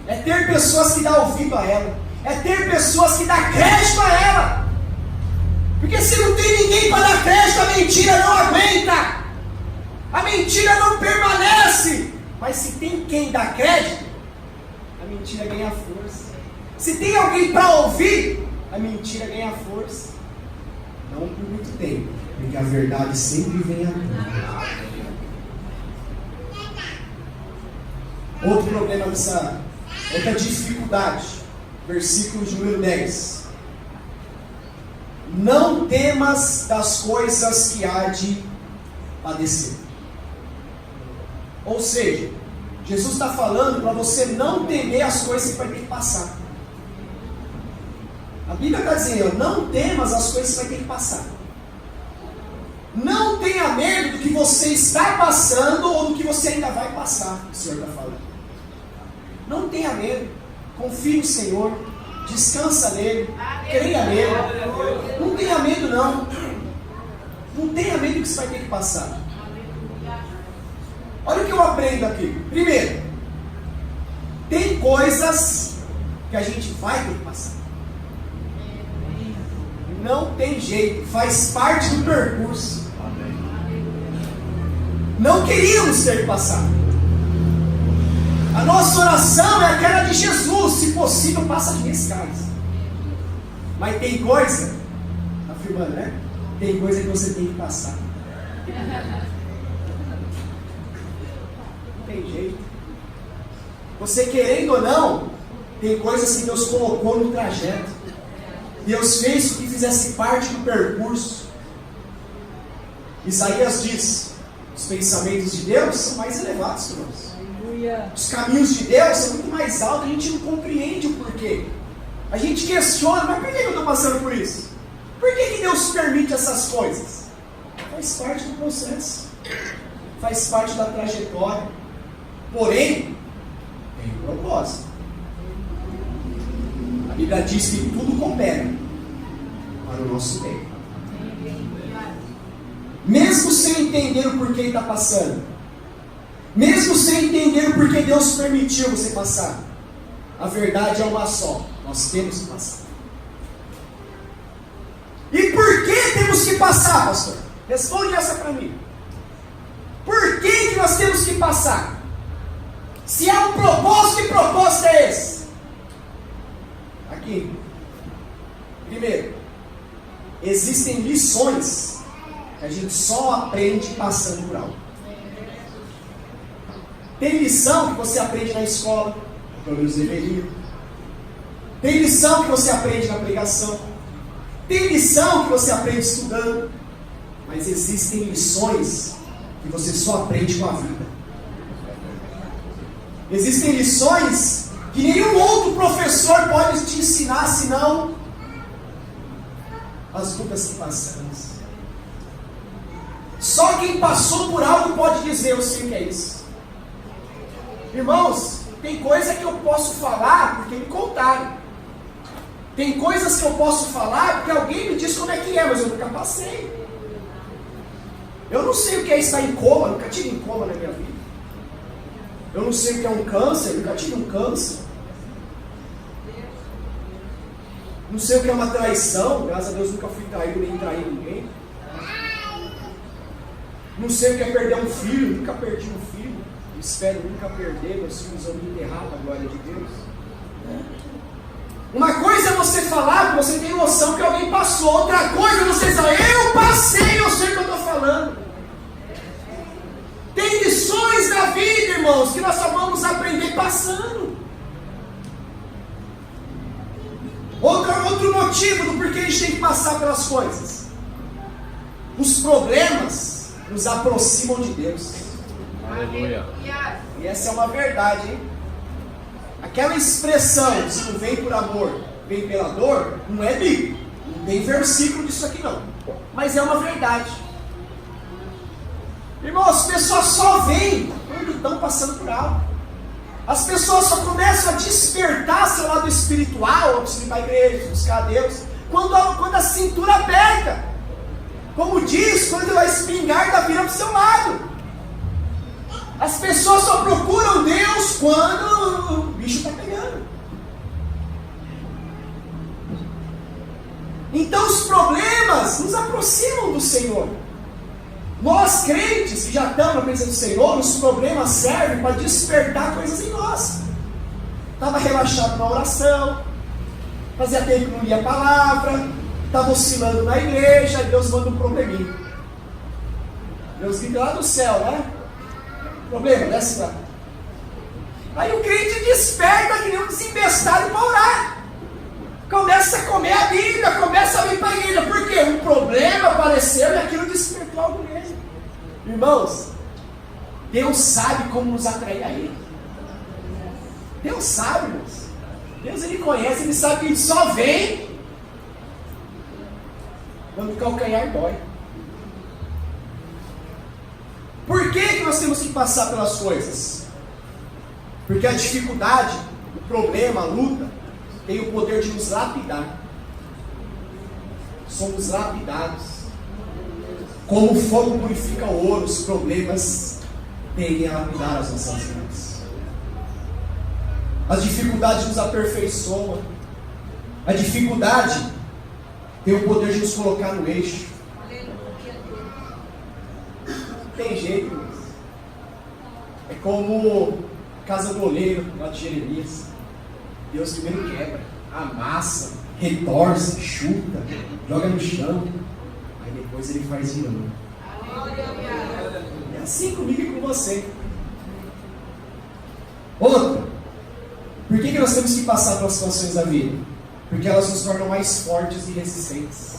B: É ter pessoas que dão ouvido a ela. É ter pessoas que dão crédito a ela. Porque se não tem ninguém para dar crédito, a mentira não aguenta. A mentira não permanece. Mas se tem quem dá crédito, a mentira ganha força. Se tem alguém para ouvir, a mentira ganha força. Não por muito tempo, porque a verdade sempre vem à tona. Outro problema dessa, outra dificuldade, versículo de número 10. Não temas das coisas que há de padecer. Ou seja, Jesus está falando para você não temer as coisas que vai ter que passar. A Bíblia está dizendo, não temas as coisas que vai ter que passar. Não tenha medo do que você está passando ou do que você ainda vai passar, o Senhor está falando. Não tenha medo, confie no Senhor, descansa nele, creia nele. Não tenha medo não. Não tenha medo do que você vai ter que passar. Olha o que eu aprendo aqui. Primeiro, tem coisas que a gente vai ter que passar. Não tem jeito, faz parte do percurso. Não queríamos ter que passar. A nossa oração é aquela de Jesus, se possível, passa de escadas. Mas tem coisa, tá afirmando, né? Tem coisa que você tem que passar. Não tem jeito. Você querendo ou não, tem coisas que Deus colocou no trajeto. Deus fez o que fizesse parte do percurso. Isaías diz: os pensamentos de Deus são mais elevados que nós. Os caminhos de Deus são muito mais altos. A gente não compreende o porquê. A gente questiona, mas por que eu estou passando por isso? Por que Deus permite essas coisas? Faz parte do processo. Faz parte da trajetória. Porém, tem um propósito. A Bíblia diz que tudo coopera para o nosso bem. Mesmo sem entender o porquê está passando, mesmo sem entender o porquê Deus permitiu você passar, A verdade é uma só. Nós temos que passar. E por que temos que passar, pastor? Responde essa para mim. Por que nós temos que passar? Se há um propósito, que propósito é esse? Aqui. Primeiro, existem lições que a gente só aprende passando por algo. Tem lição que você aprende na escola, pelo menos deveria. Tem lição que você aprende na pregação. Tem lição que você aprende estudando. Mas existem lições que você só aprende com a vida. Existem lições que nenhum outro professor pode te ensinar, senão as lutas que passamos. Só quem passou por algo pode dizer: eu sei o que é isso. Irmãos, tem coisa que eu posso falar porque me contaram. Tem coisas que eu posso falar porque alguém me disse como é que é, mas eu nunca passei. Eu não sei o que é estar em coma, nunca tive em coma na minha vida. Eu não sei o que é um câncer, nunca tive um câncer. Não sei o que é uma traição, graças a Deus nunca fui traído nem traí ninguém. Não sei o que é perder um filho, nunca perdi um filho. Espero nunca perder, meus filhos vão me enterrar, para a glória de Deus. Uma coisa é você falar, que você tem noção que alguém passou. Outra coisa é você dizer: eu passei, eu sei o que eu estou falando. Tem lições na vida, irmãos, que nós só vamos aprender passando. Outro motivo do porquê a gente tem que passar pelas coisas. Os problemas nos aproximam de Deus.
C: Aleluia.
B: E essa é uma verdade, hein? Aquela expressão, se não vem por amor, vem pela dor, não é bíblico. Não tem versículo disso aqui não. Mas é uma verdade. Irmãos, as pessoas só vêm quando estão passando por algo. As pessoas só começam a despertar seu lado espiritual, ou ir para a igreja, buscar a Deus, quando a cintura aperta. Como diz, quando a espingarda vira para o seu lado. As pessoas só procuram Deus quando o bicho está pegando. Então os problemas nos aproximam do Senhor. Nós crentes que já estamos na presença do Senhor, os problemas servem para despertar coisas em nós. Estava relaxado na oração, fazia tempo que não lia a palavra, estava oscilando na igreja, e Deus manda um probleminha. Deus grita lá do céu, né? Problema, desce lá. Aí o crente desperta que nem um desembestado para orar. Começa a comer a Bíblia, começa a vir para a igreja. Por quê? Um problema apareceu e aquilo despertou algo nele. Irmãos, Deus sabe como nos atrair a Ele. Deus sabe, irmãos. Deus, Ele conhece, Ele sabe que a gente só vem quando o calcanhar dói. Por que nós temos que passar pelas coisas? Porque a dificuldade, o problema, a luta, tem o poder de nos lapidar. Somos lapidados. Como o fogo purifica o ouro, os problemas tendem a lapidar as nossas vidas. As dificuldades nos aperfeiçoam. A dificuldade tem o poder de nos colocar no eixo. Tem jeito, irmãos. É como casa do oleiro lá de Jeremias. Deus primeiro quebra, amassa, retorce, chuta, joga no chão, aí depois Ele faz de novo. É assim comigo e com você. Outra, por que nós temos que passar pelas situações da vida? Porque elas nos tornam mais fortes e resistentes.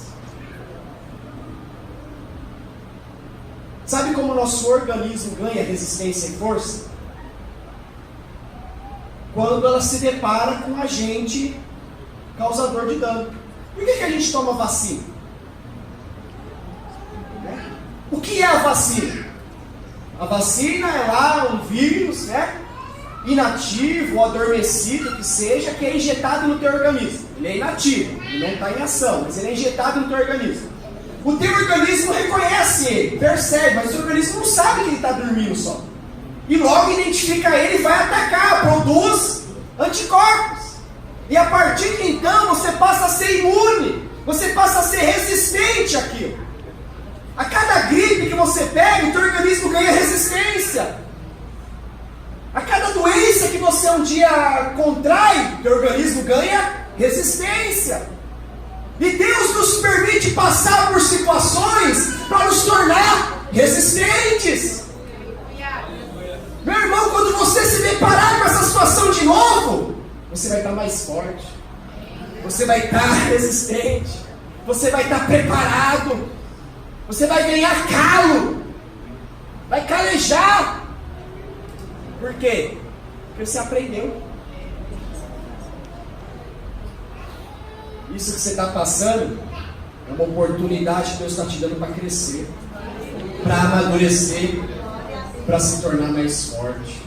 B: Sabe como o nosso organismo ganha resistência e força? Quando ela se depara com um agente causador de dano. Por que a gente toma vacina? O que é a vacina? A vacina é lá um vírus, né? Inativo ou adormecido, que seja, que é injetado no teu organismo. Ele é inativo, ele não está em ação, mas ele é injetado no teu organismo. O teu organismo reconhece ele, percebe, mas o teu organismo não sabe que ele está dormindo só. E logo identifica ele e vai atacar, produz anticorpos. E a partir de então você passa a ser imune, você passa a ser resistente àquilo. A cada gripe que você pega, o teu organismo ganha resistência. A cada doença que você um dia contrai, o teu organismo ganha resistência. E Deus nos permite passar por situações para nos tornar resistentes. Meu irmão, quando você se deparar com essa situação de novo, você vai estar mais forte, você vai estar resistente, você vai estar preparado, você vai ganhar calo, vai calejar. Por quê? Porque você aprendeu. Isso que você está passando é uma oportunidade que Deus está te dando para crescer, para amadurecer, para se tornar mais forte.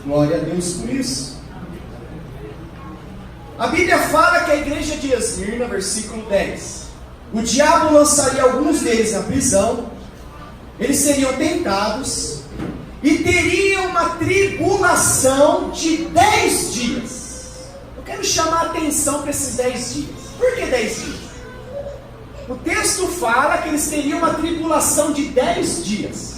B: Glória a Deus por isso. A Bíblia fala que a igreja de Esmirna, versículo 10, o diabo lançaria alguns deles na prisão, eles seriam tentados e teriam uma tribulação de 10 dias. Eu quero chamar a atenção para esses 10 dias. Por que 10 dias? O texto fala que eles teriam uma tribulação de 10 dias.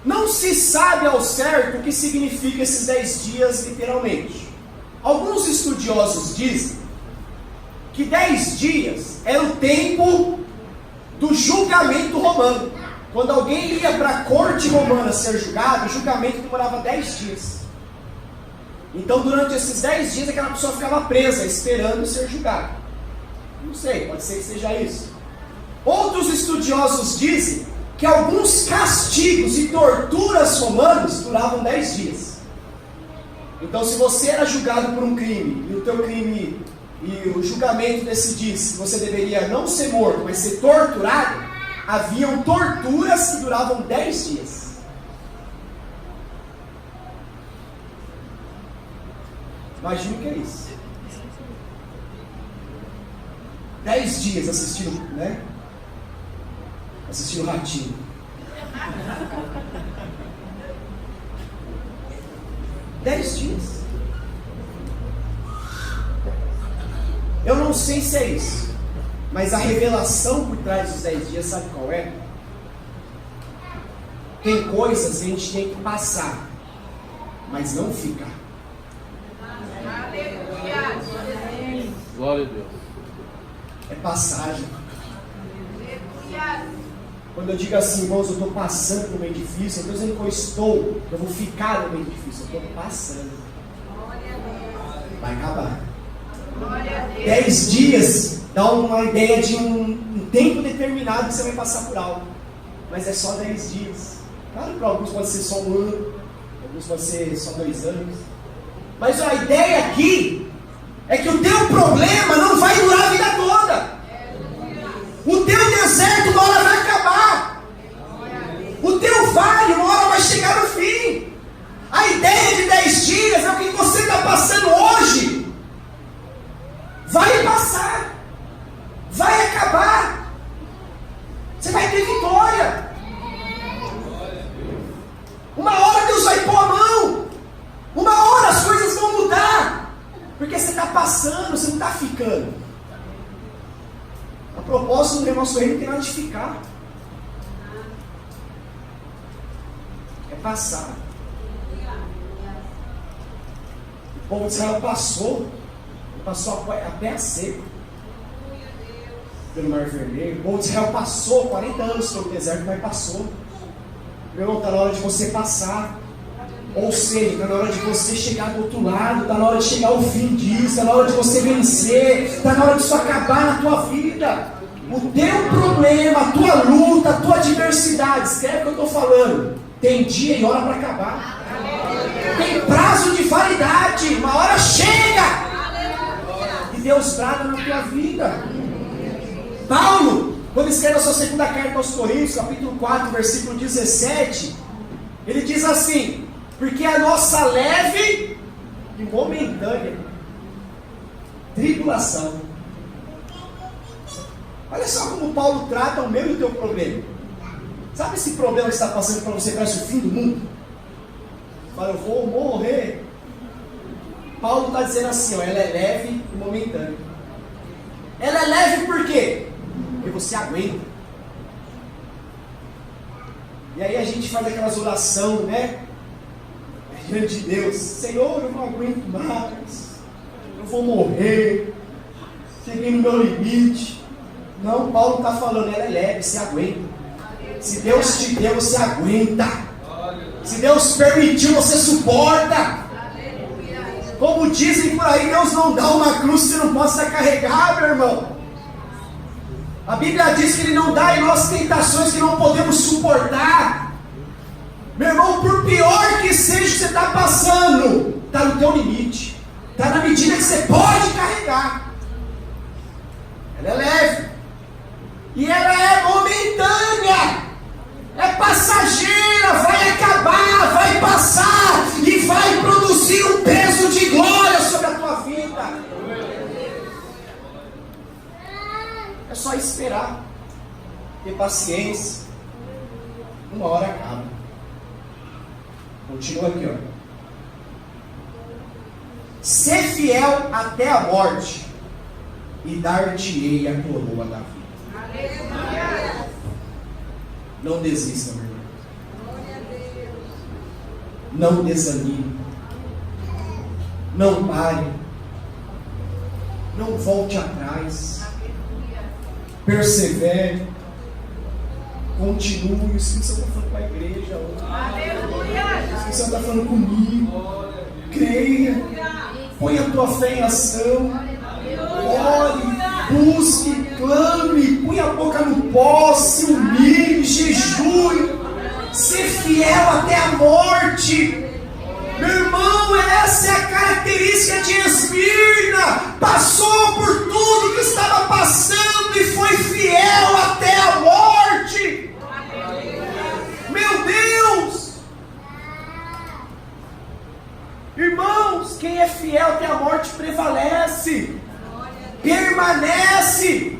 B: Não se sabe ao certo o que significa esses 10 dias literalmente. Alguns estudiosos dizem que 10 dias era o tempo do julgamento romano. Quando alguém ia para a corte romana ser julgado, o julgamento demorava 10 dias. Então durante esses 10 dias aquela pessoa ficava presa, esperando ser julgada. Não sei, pode ser que seja isso. Outros estudiosos dizem que alguns castigos e torturas romanos duravam 10 dias. Então se você era julgado por um crime, e o teu crime, e o julgamento decidisse que você deveria não ser morto, mas ser torturado, haviam torturas que duravam 10 dias. Imagina o que é isso. 10 dias assistindo, né? Assistindo Ratinho. Dez dias. Eu não sei se é isso, mas a revelação por trás dos 10 dias, sabe qual é? Tem coisas que a gente tem que passar, mas não ficar.
D: Glória a Deus.
B: É passagem. Quando eu digo assim, irmãos, eu estou passando por um meio difícil, eu estou dizendo que eu vou ficar no meio difícil, eu estou passando. Vai acabar. 10 dias dá uma ideia de um tempo determinado que você vai passar por algo. Mas é só 10 dias. Claro que para alguns pode ser só um ano, alguns pode ser só 2 anos. Mas a ideia aqui é que o teu problema não vai durar a vida toda. O teu deserto uma hora vai acabar. O teu vale uma hora vai chegar no fim. A ideia de 10 dias é o que você está passando hoje. Vai passar. Vai acabar. Você vai ter vitória. Uma hora Deus vai pôr a mão. Uma hora as coisas vão mudar. Porque você está passando, você não está ficando. A propósito do nosso reino não tem nada de ficar. É passar. O povo de Israel passou a pé seco pelo Mar Vermelho. O povo de Israel passou 40 anos pelo deserto, mas passou. Meu irmão, está na hora de você passar. Ou seja, está na hora de você chegar do outro lado, está na hora de chegar ao fim disso, está na hora de você vencer, está na hora de isso acabar na tua vida. O teu problema, a tua luta, a tua adversidade, escreve o que eu estou falando. Tem dia e hora para acabar. Tem prazo de validade, uma hora chega. E Deus trata na tua vida. Paulo, quando escreve a sua segunda carta aos Coríntios, capítulo 4, versículo 17, ele diz assim: porque a nossa leve e momentânea tribulação. Olha só como Paulo trata o meu e o teu problema. Sabe esse problema que está passando para você, parece o fim do mundo? Fala, eu vou morrer. Paulo está dizendo assim, ó, ela é leve e momentânea. Ela é leve por quê? Porque você aguenta. E aí a gente faz aquelas orações, né? Diante de Deus. Senhor, eu não aguento mais. Eu vou morrer. Cheguei no meu limite. Não, Paulo está falando, ela é leve, você aguenta. Se Deus te deu, você aguenta. Se Deus permitiu, você suporta. Como dizem por aí, Deus não dá uma cruz que você não possa carregar, meu irmão. A Bíblia diz que Ele não dá em nós tentações que não podemos suportar. Meu irmão, por pior que seja o que você está passando, está no teu limite. Está na medida que você pode carregar. Ela é leve. E ela é momentânea. É passageira, vai acabar, vai passar e vai produzir um peso de glória sobre a tua vida. É só esperar, ter paciência. Uma hora acaba. Continua aqui, ó. Ser fiel até a morte e dar-te-ei a coroa da vida.
C: Aleluia.
B: Não desista, meu irmão. Não desanime. Não pare. Não volte atrás. Persevere. Continue. O Espírito Santo está falando com a igreja hoje. O Espírito Santo está falando comigo. Creia. Põe a tua fé em ação. Ore. Busque, clame, põe a boca no pó, se humilhe, jejue, ser fiel até a morte. Meu irmão, essa é a característica de Esmirna. Passou por tudo que estava passando e foi fiel até a morte. Meu Deus! Irmãos, quem é fiel até a morte prevalece. Permanece.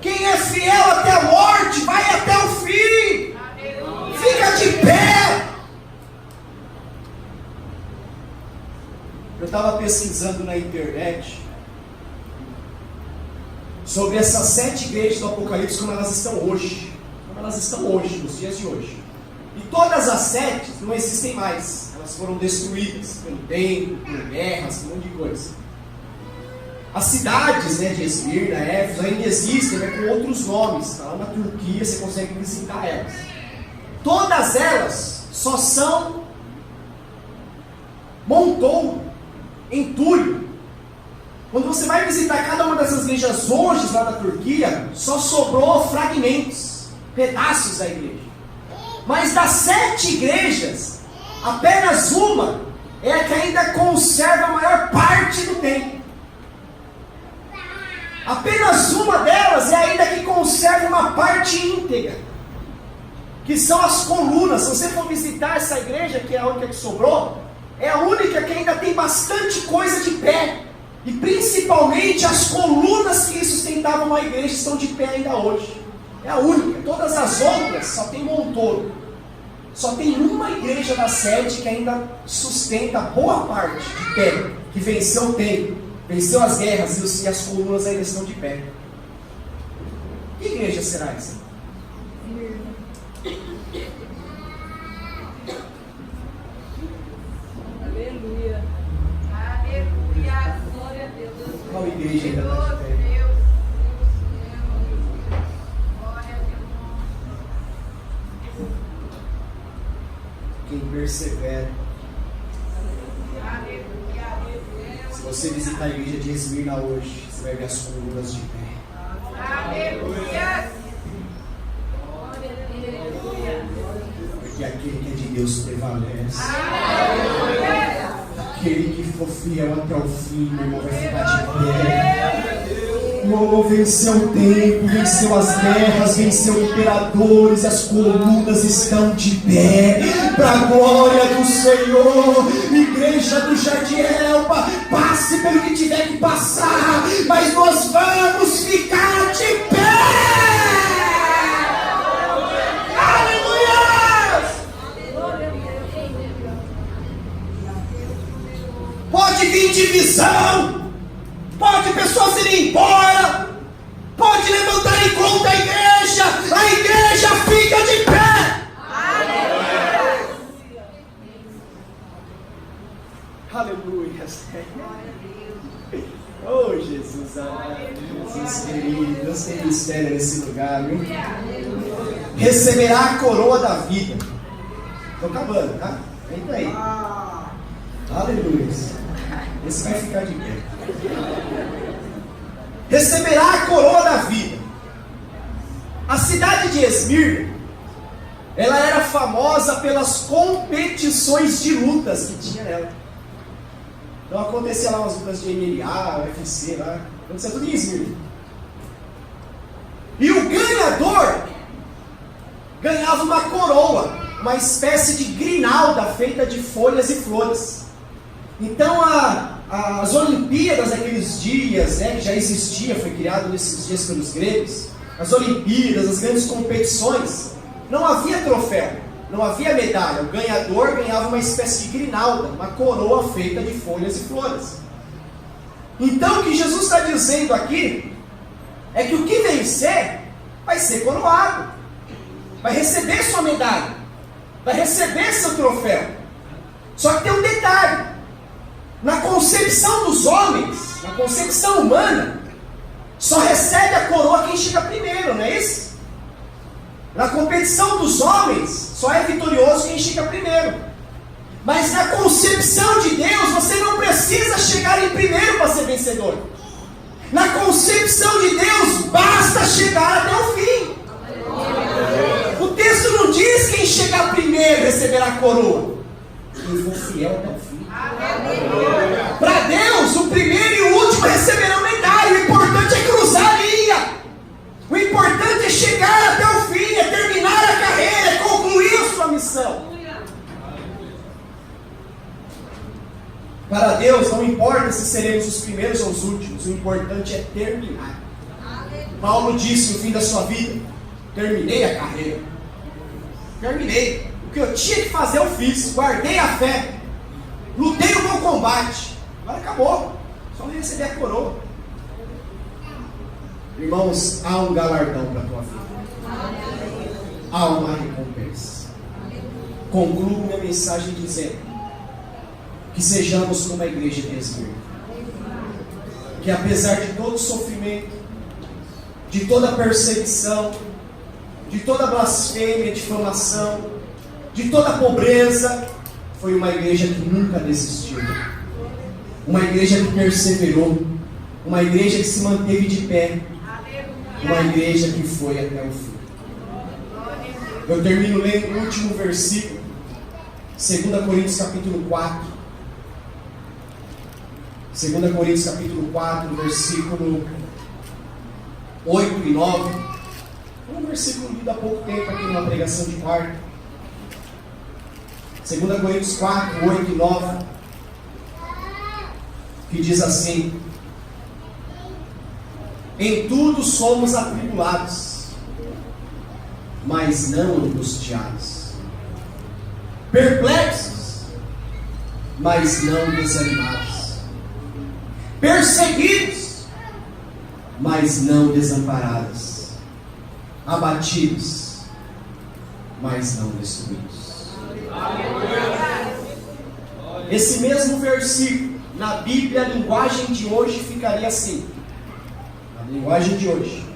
B: Quem é fiel até a morte vai até o fim. Fica de pé. Eu estava pesquisando na internet sobre essas 7 igrejas do Apocalipse, como elas estão hoje. Como elas estão hoje, nos dias de hoje. E todas as 7 não existem mais. Elas foram destruídas pelo tempo, por guerras, por um monte de coisa. As cidades, né, de Esmirna, Éfeso, ainda existem, né, com outros nomes. Tá lá na Turquia, você consegue visitar elas. Todas elas só são montou, entulho. Quando você vai visitar cada uma dessas igrejas hoje, lá na Turquia, só sobrou fragmentos, pedaços da igreja. Mas das 7 igrejas, apenas uma é a que ainda conserva a maior parte do templo. Apenas uma delas é ainda que conserva uma parte íntegra, que são as colunas. Se você for visitar essa igreja, que é a única que sobrou, é a única que ainda tem bastante coisa de pé. E principalmente as colunas que sustentavam a igreja estão de pé ainda hoje. É a única. Todas as outras só tem montoro. Só tem uma igreja das 7 que ainda sustenta boa parte de pé, que venceu o tempo. Venceu as guerras e as colunas ainda estão de pé. Que igreja será essa?
C: Aleluia. Aleluia. Glória a Deus.
B: Qual igreja ainda está de pé?
C: Glória a Deus.
B: Quem persevera. Se você visitar a igreja de Esmirna hoje, você vai ver as colunas de pé.
C: Aleluia.
B: Porque aquele que é de Deus prevalece.
C: Aleluia.
B: Aquele que for fiel até o fim, meu irmão, vai ficar de pé. Oh, venceu o tempo, venceu as guerras, venceu imperadores, as colunas estão de pé, para a glória do Senhor. Igreja do Jardim Elba, passe pelo que tiver que passar, mas nós vamos ficar de pé. Aleluia! pode vir divisão, pode pessoas irem embora, pode levantar contra a igreja fica de pé. Aleluia. Oh, Jesus amado, Jesus querido, Deus tem mistério nesse lugar, viu? Receberá a coroa da vida. Estou acabando, tá? Entra aí. Aleluia. Esse vai ficar de pé. Receberá a coroa da vida. A cidade de Esmirna, ela era famosa pelas competições de lutas que tinha nela. Então acontecia lá umas lutas de MMA, UFC lá, acontecia tudo em Esmirna. E o ganhador ganhava uma coroa, uma espécie de grinalda feita de folhas e flores. Então as Olimpíadas naqueles dias, que já existia, foi criado nesses dias pelos gregos, as Olimpíadas, as grandes competições, não havia troféu, não havia medalha. O ganhador ganhava uma espécie de grinalda, uma coroa feita de folhas e flores. Então o que Jesus está dizendo aqui é que o que vencer vai ser coroado, vai receber sua medalha, vai receber seu troféu. Só que tem um detalhe: na concepção dos homens, na concepção humana, só recebe a coroa quem chega primeiro, não é isso? Na competição dos homens, só é vitorioso quem chega primeiro. Mas na concepção de Deus, você não precisa chegar em primeiro para ser vencedor. Na concepção de Deus, basta chegar até o fim. O texto não diz quem chegar primeiro receberá a coroa. Quem for fiel até o fim. Para Deus, o primeiro e o último receberão medalha. O importante é cruzar a linha. O importante é chegar até o fim, é terminar a carreira, é concluir a sua missão. Para Deus, não importa se seremos os primeiros ou os últimos, o importante é terminar. Paulo disse no fim da sua vida: terminei a carreira. Terminei. O que eu tinha que fazer eu fiz. Guardei a fé. Lutei o meu combate. Agora acabou. Só me receber a coroa. Irmãos, há um galardão para a tua vida. Há uma recompensa. Concluo minha mensagem dizendo que sejamos como a igreja de Esmirna, que apesar de todo o sofrimento, de toda perseguição, de toda blasfêmia, difamação, de toda pobreza, foi uma igreja que nunca desistiu, uma igreja que perseverou, uma igreja que se manteve de pé, uma igreja que foi até o fim. Eu termino lendo o último versículo, 2 Coríntios capítulo 4. 2 Coríntios capítulo 4, versículo 8 e 9. Um versículo lido há pouco tempo aqui numa pregação de quarta. 2 Coríntios 4, 8 e 9. Que diz assim: em tudo somos atribulados, mas não angustiados, perplexos, mas não desanimados, perseguidos, mas não desamparados, abatidos, mas não destruídos. Esse mesmo versículo, na Bíblia, a linguagem de hoje ficaria assim. Na linguagem de hoje: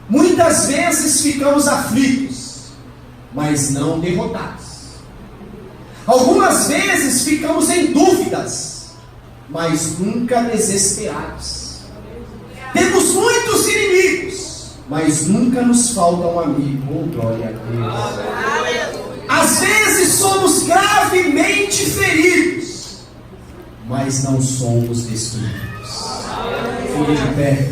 B: muitas vezes ficamos aflitos, mas não derrotados. Algumas vezes ficamos em dúvidas, mas nunca desesperados. Temos muitos inimigos, mas nunca nos falta um amigo. Oh, glória a Deus. Às vezes somos gravemente feridos, mas não somos destruídos. Fique de pé,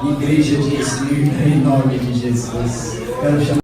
B: igreja de Esmirna, em nome de Jesus. Quero chamar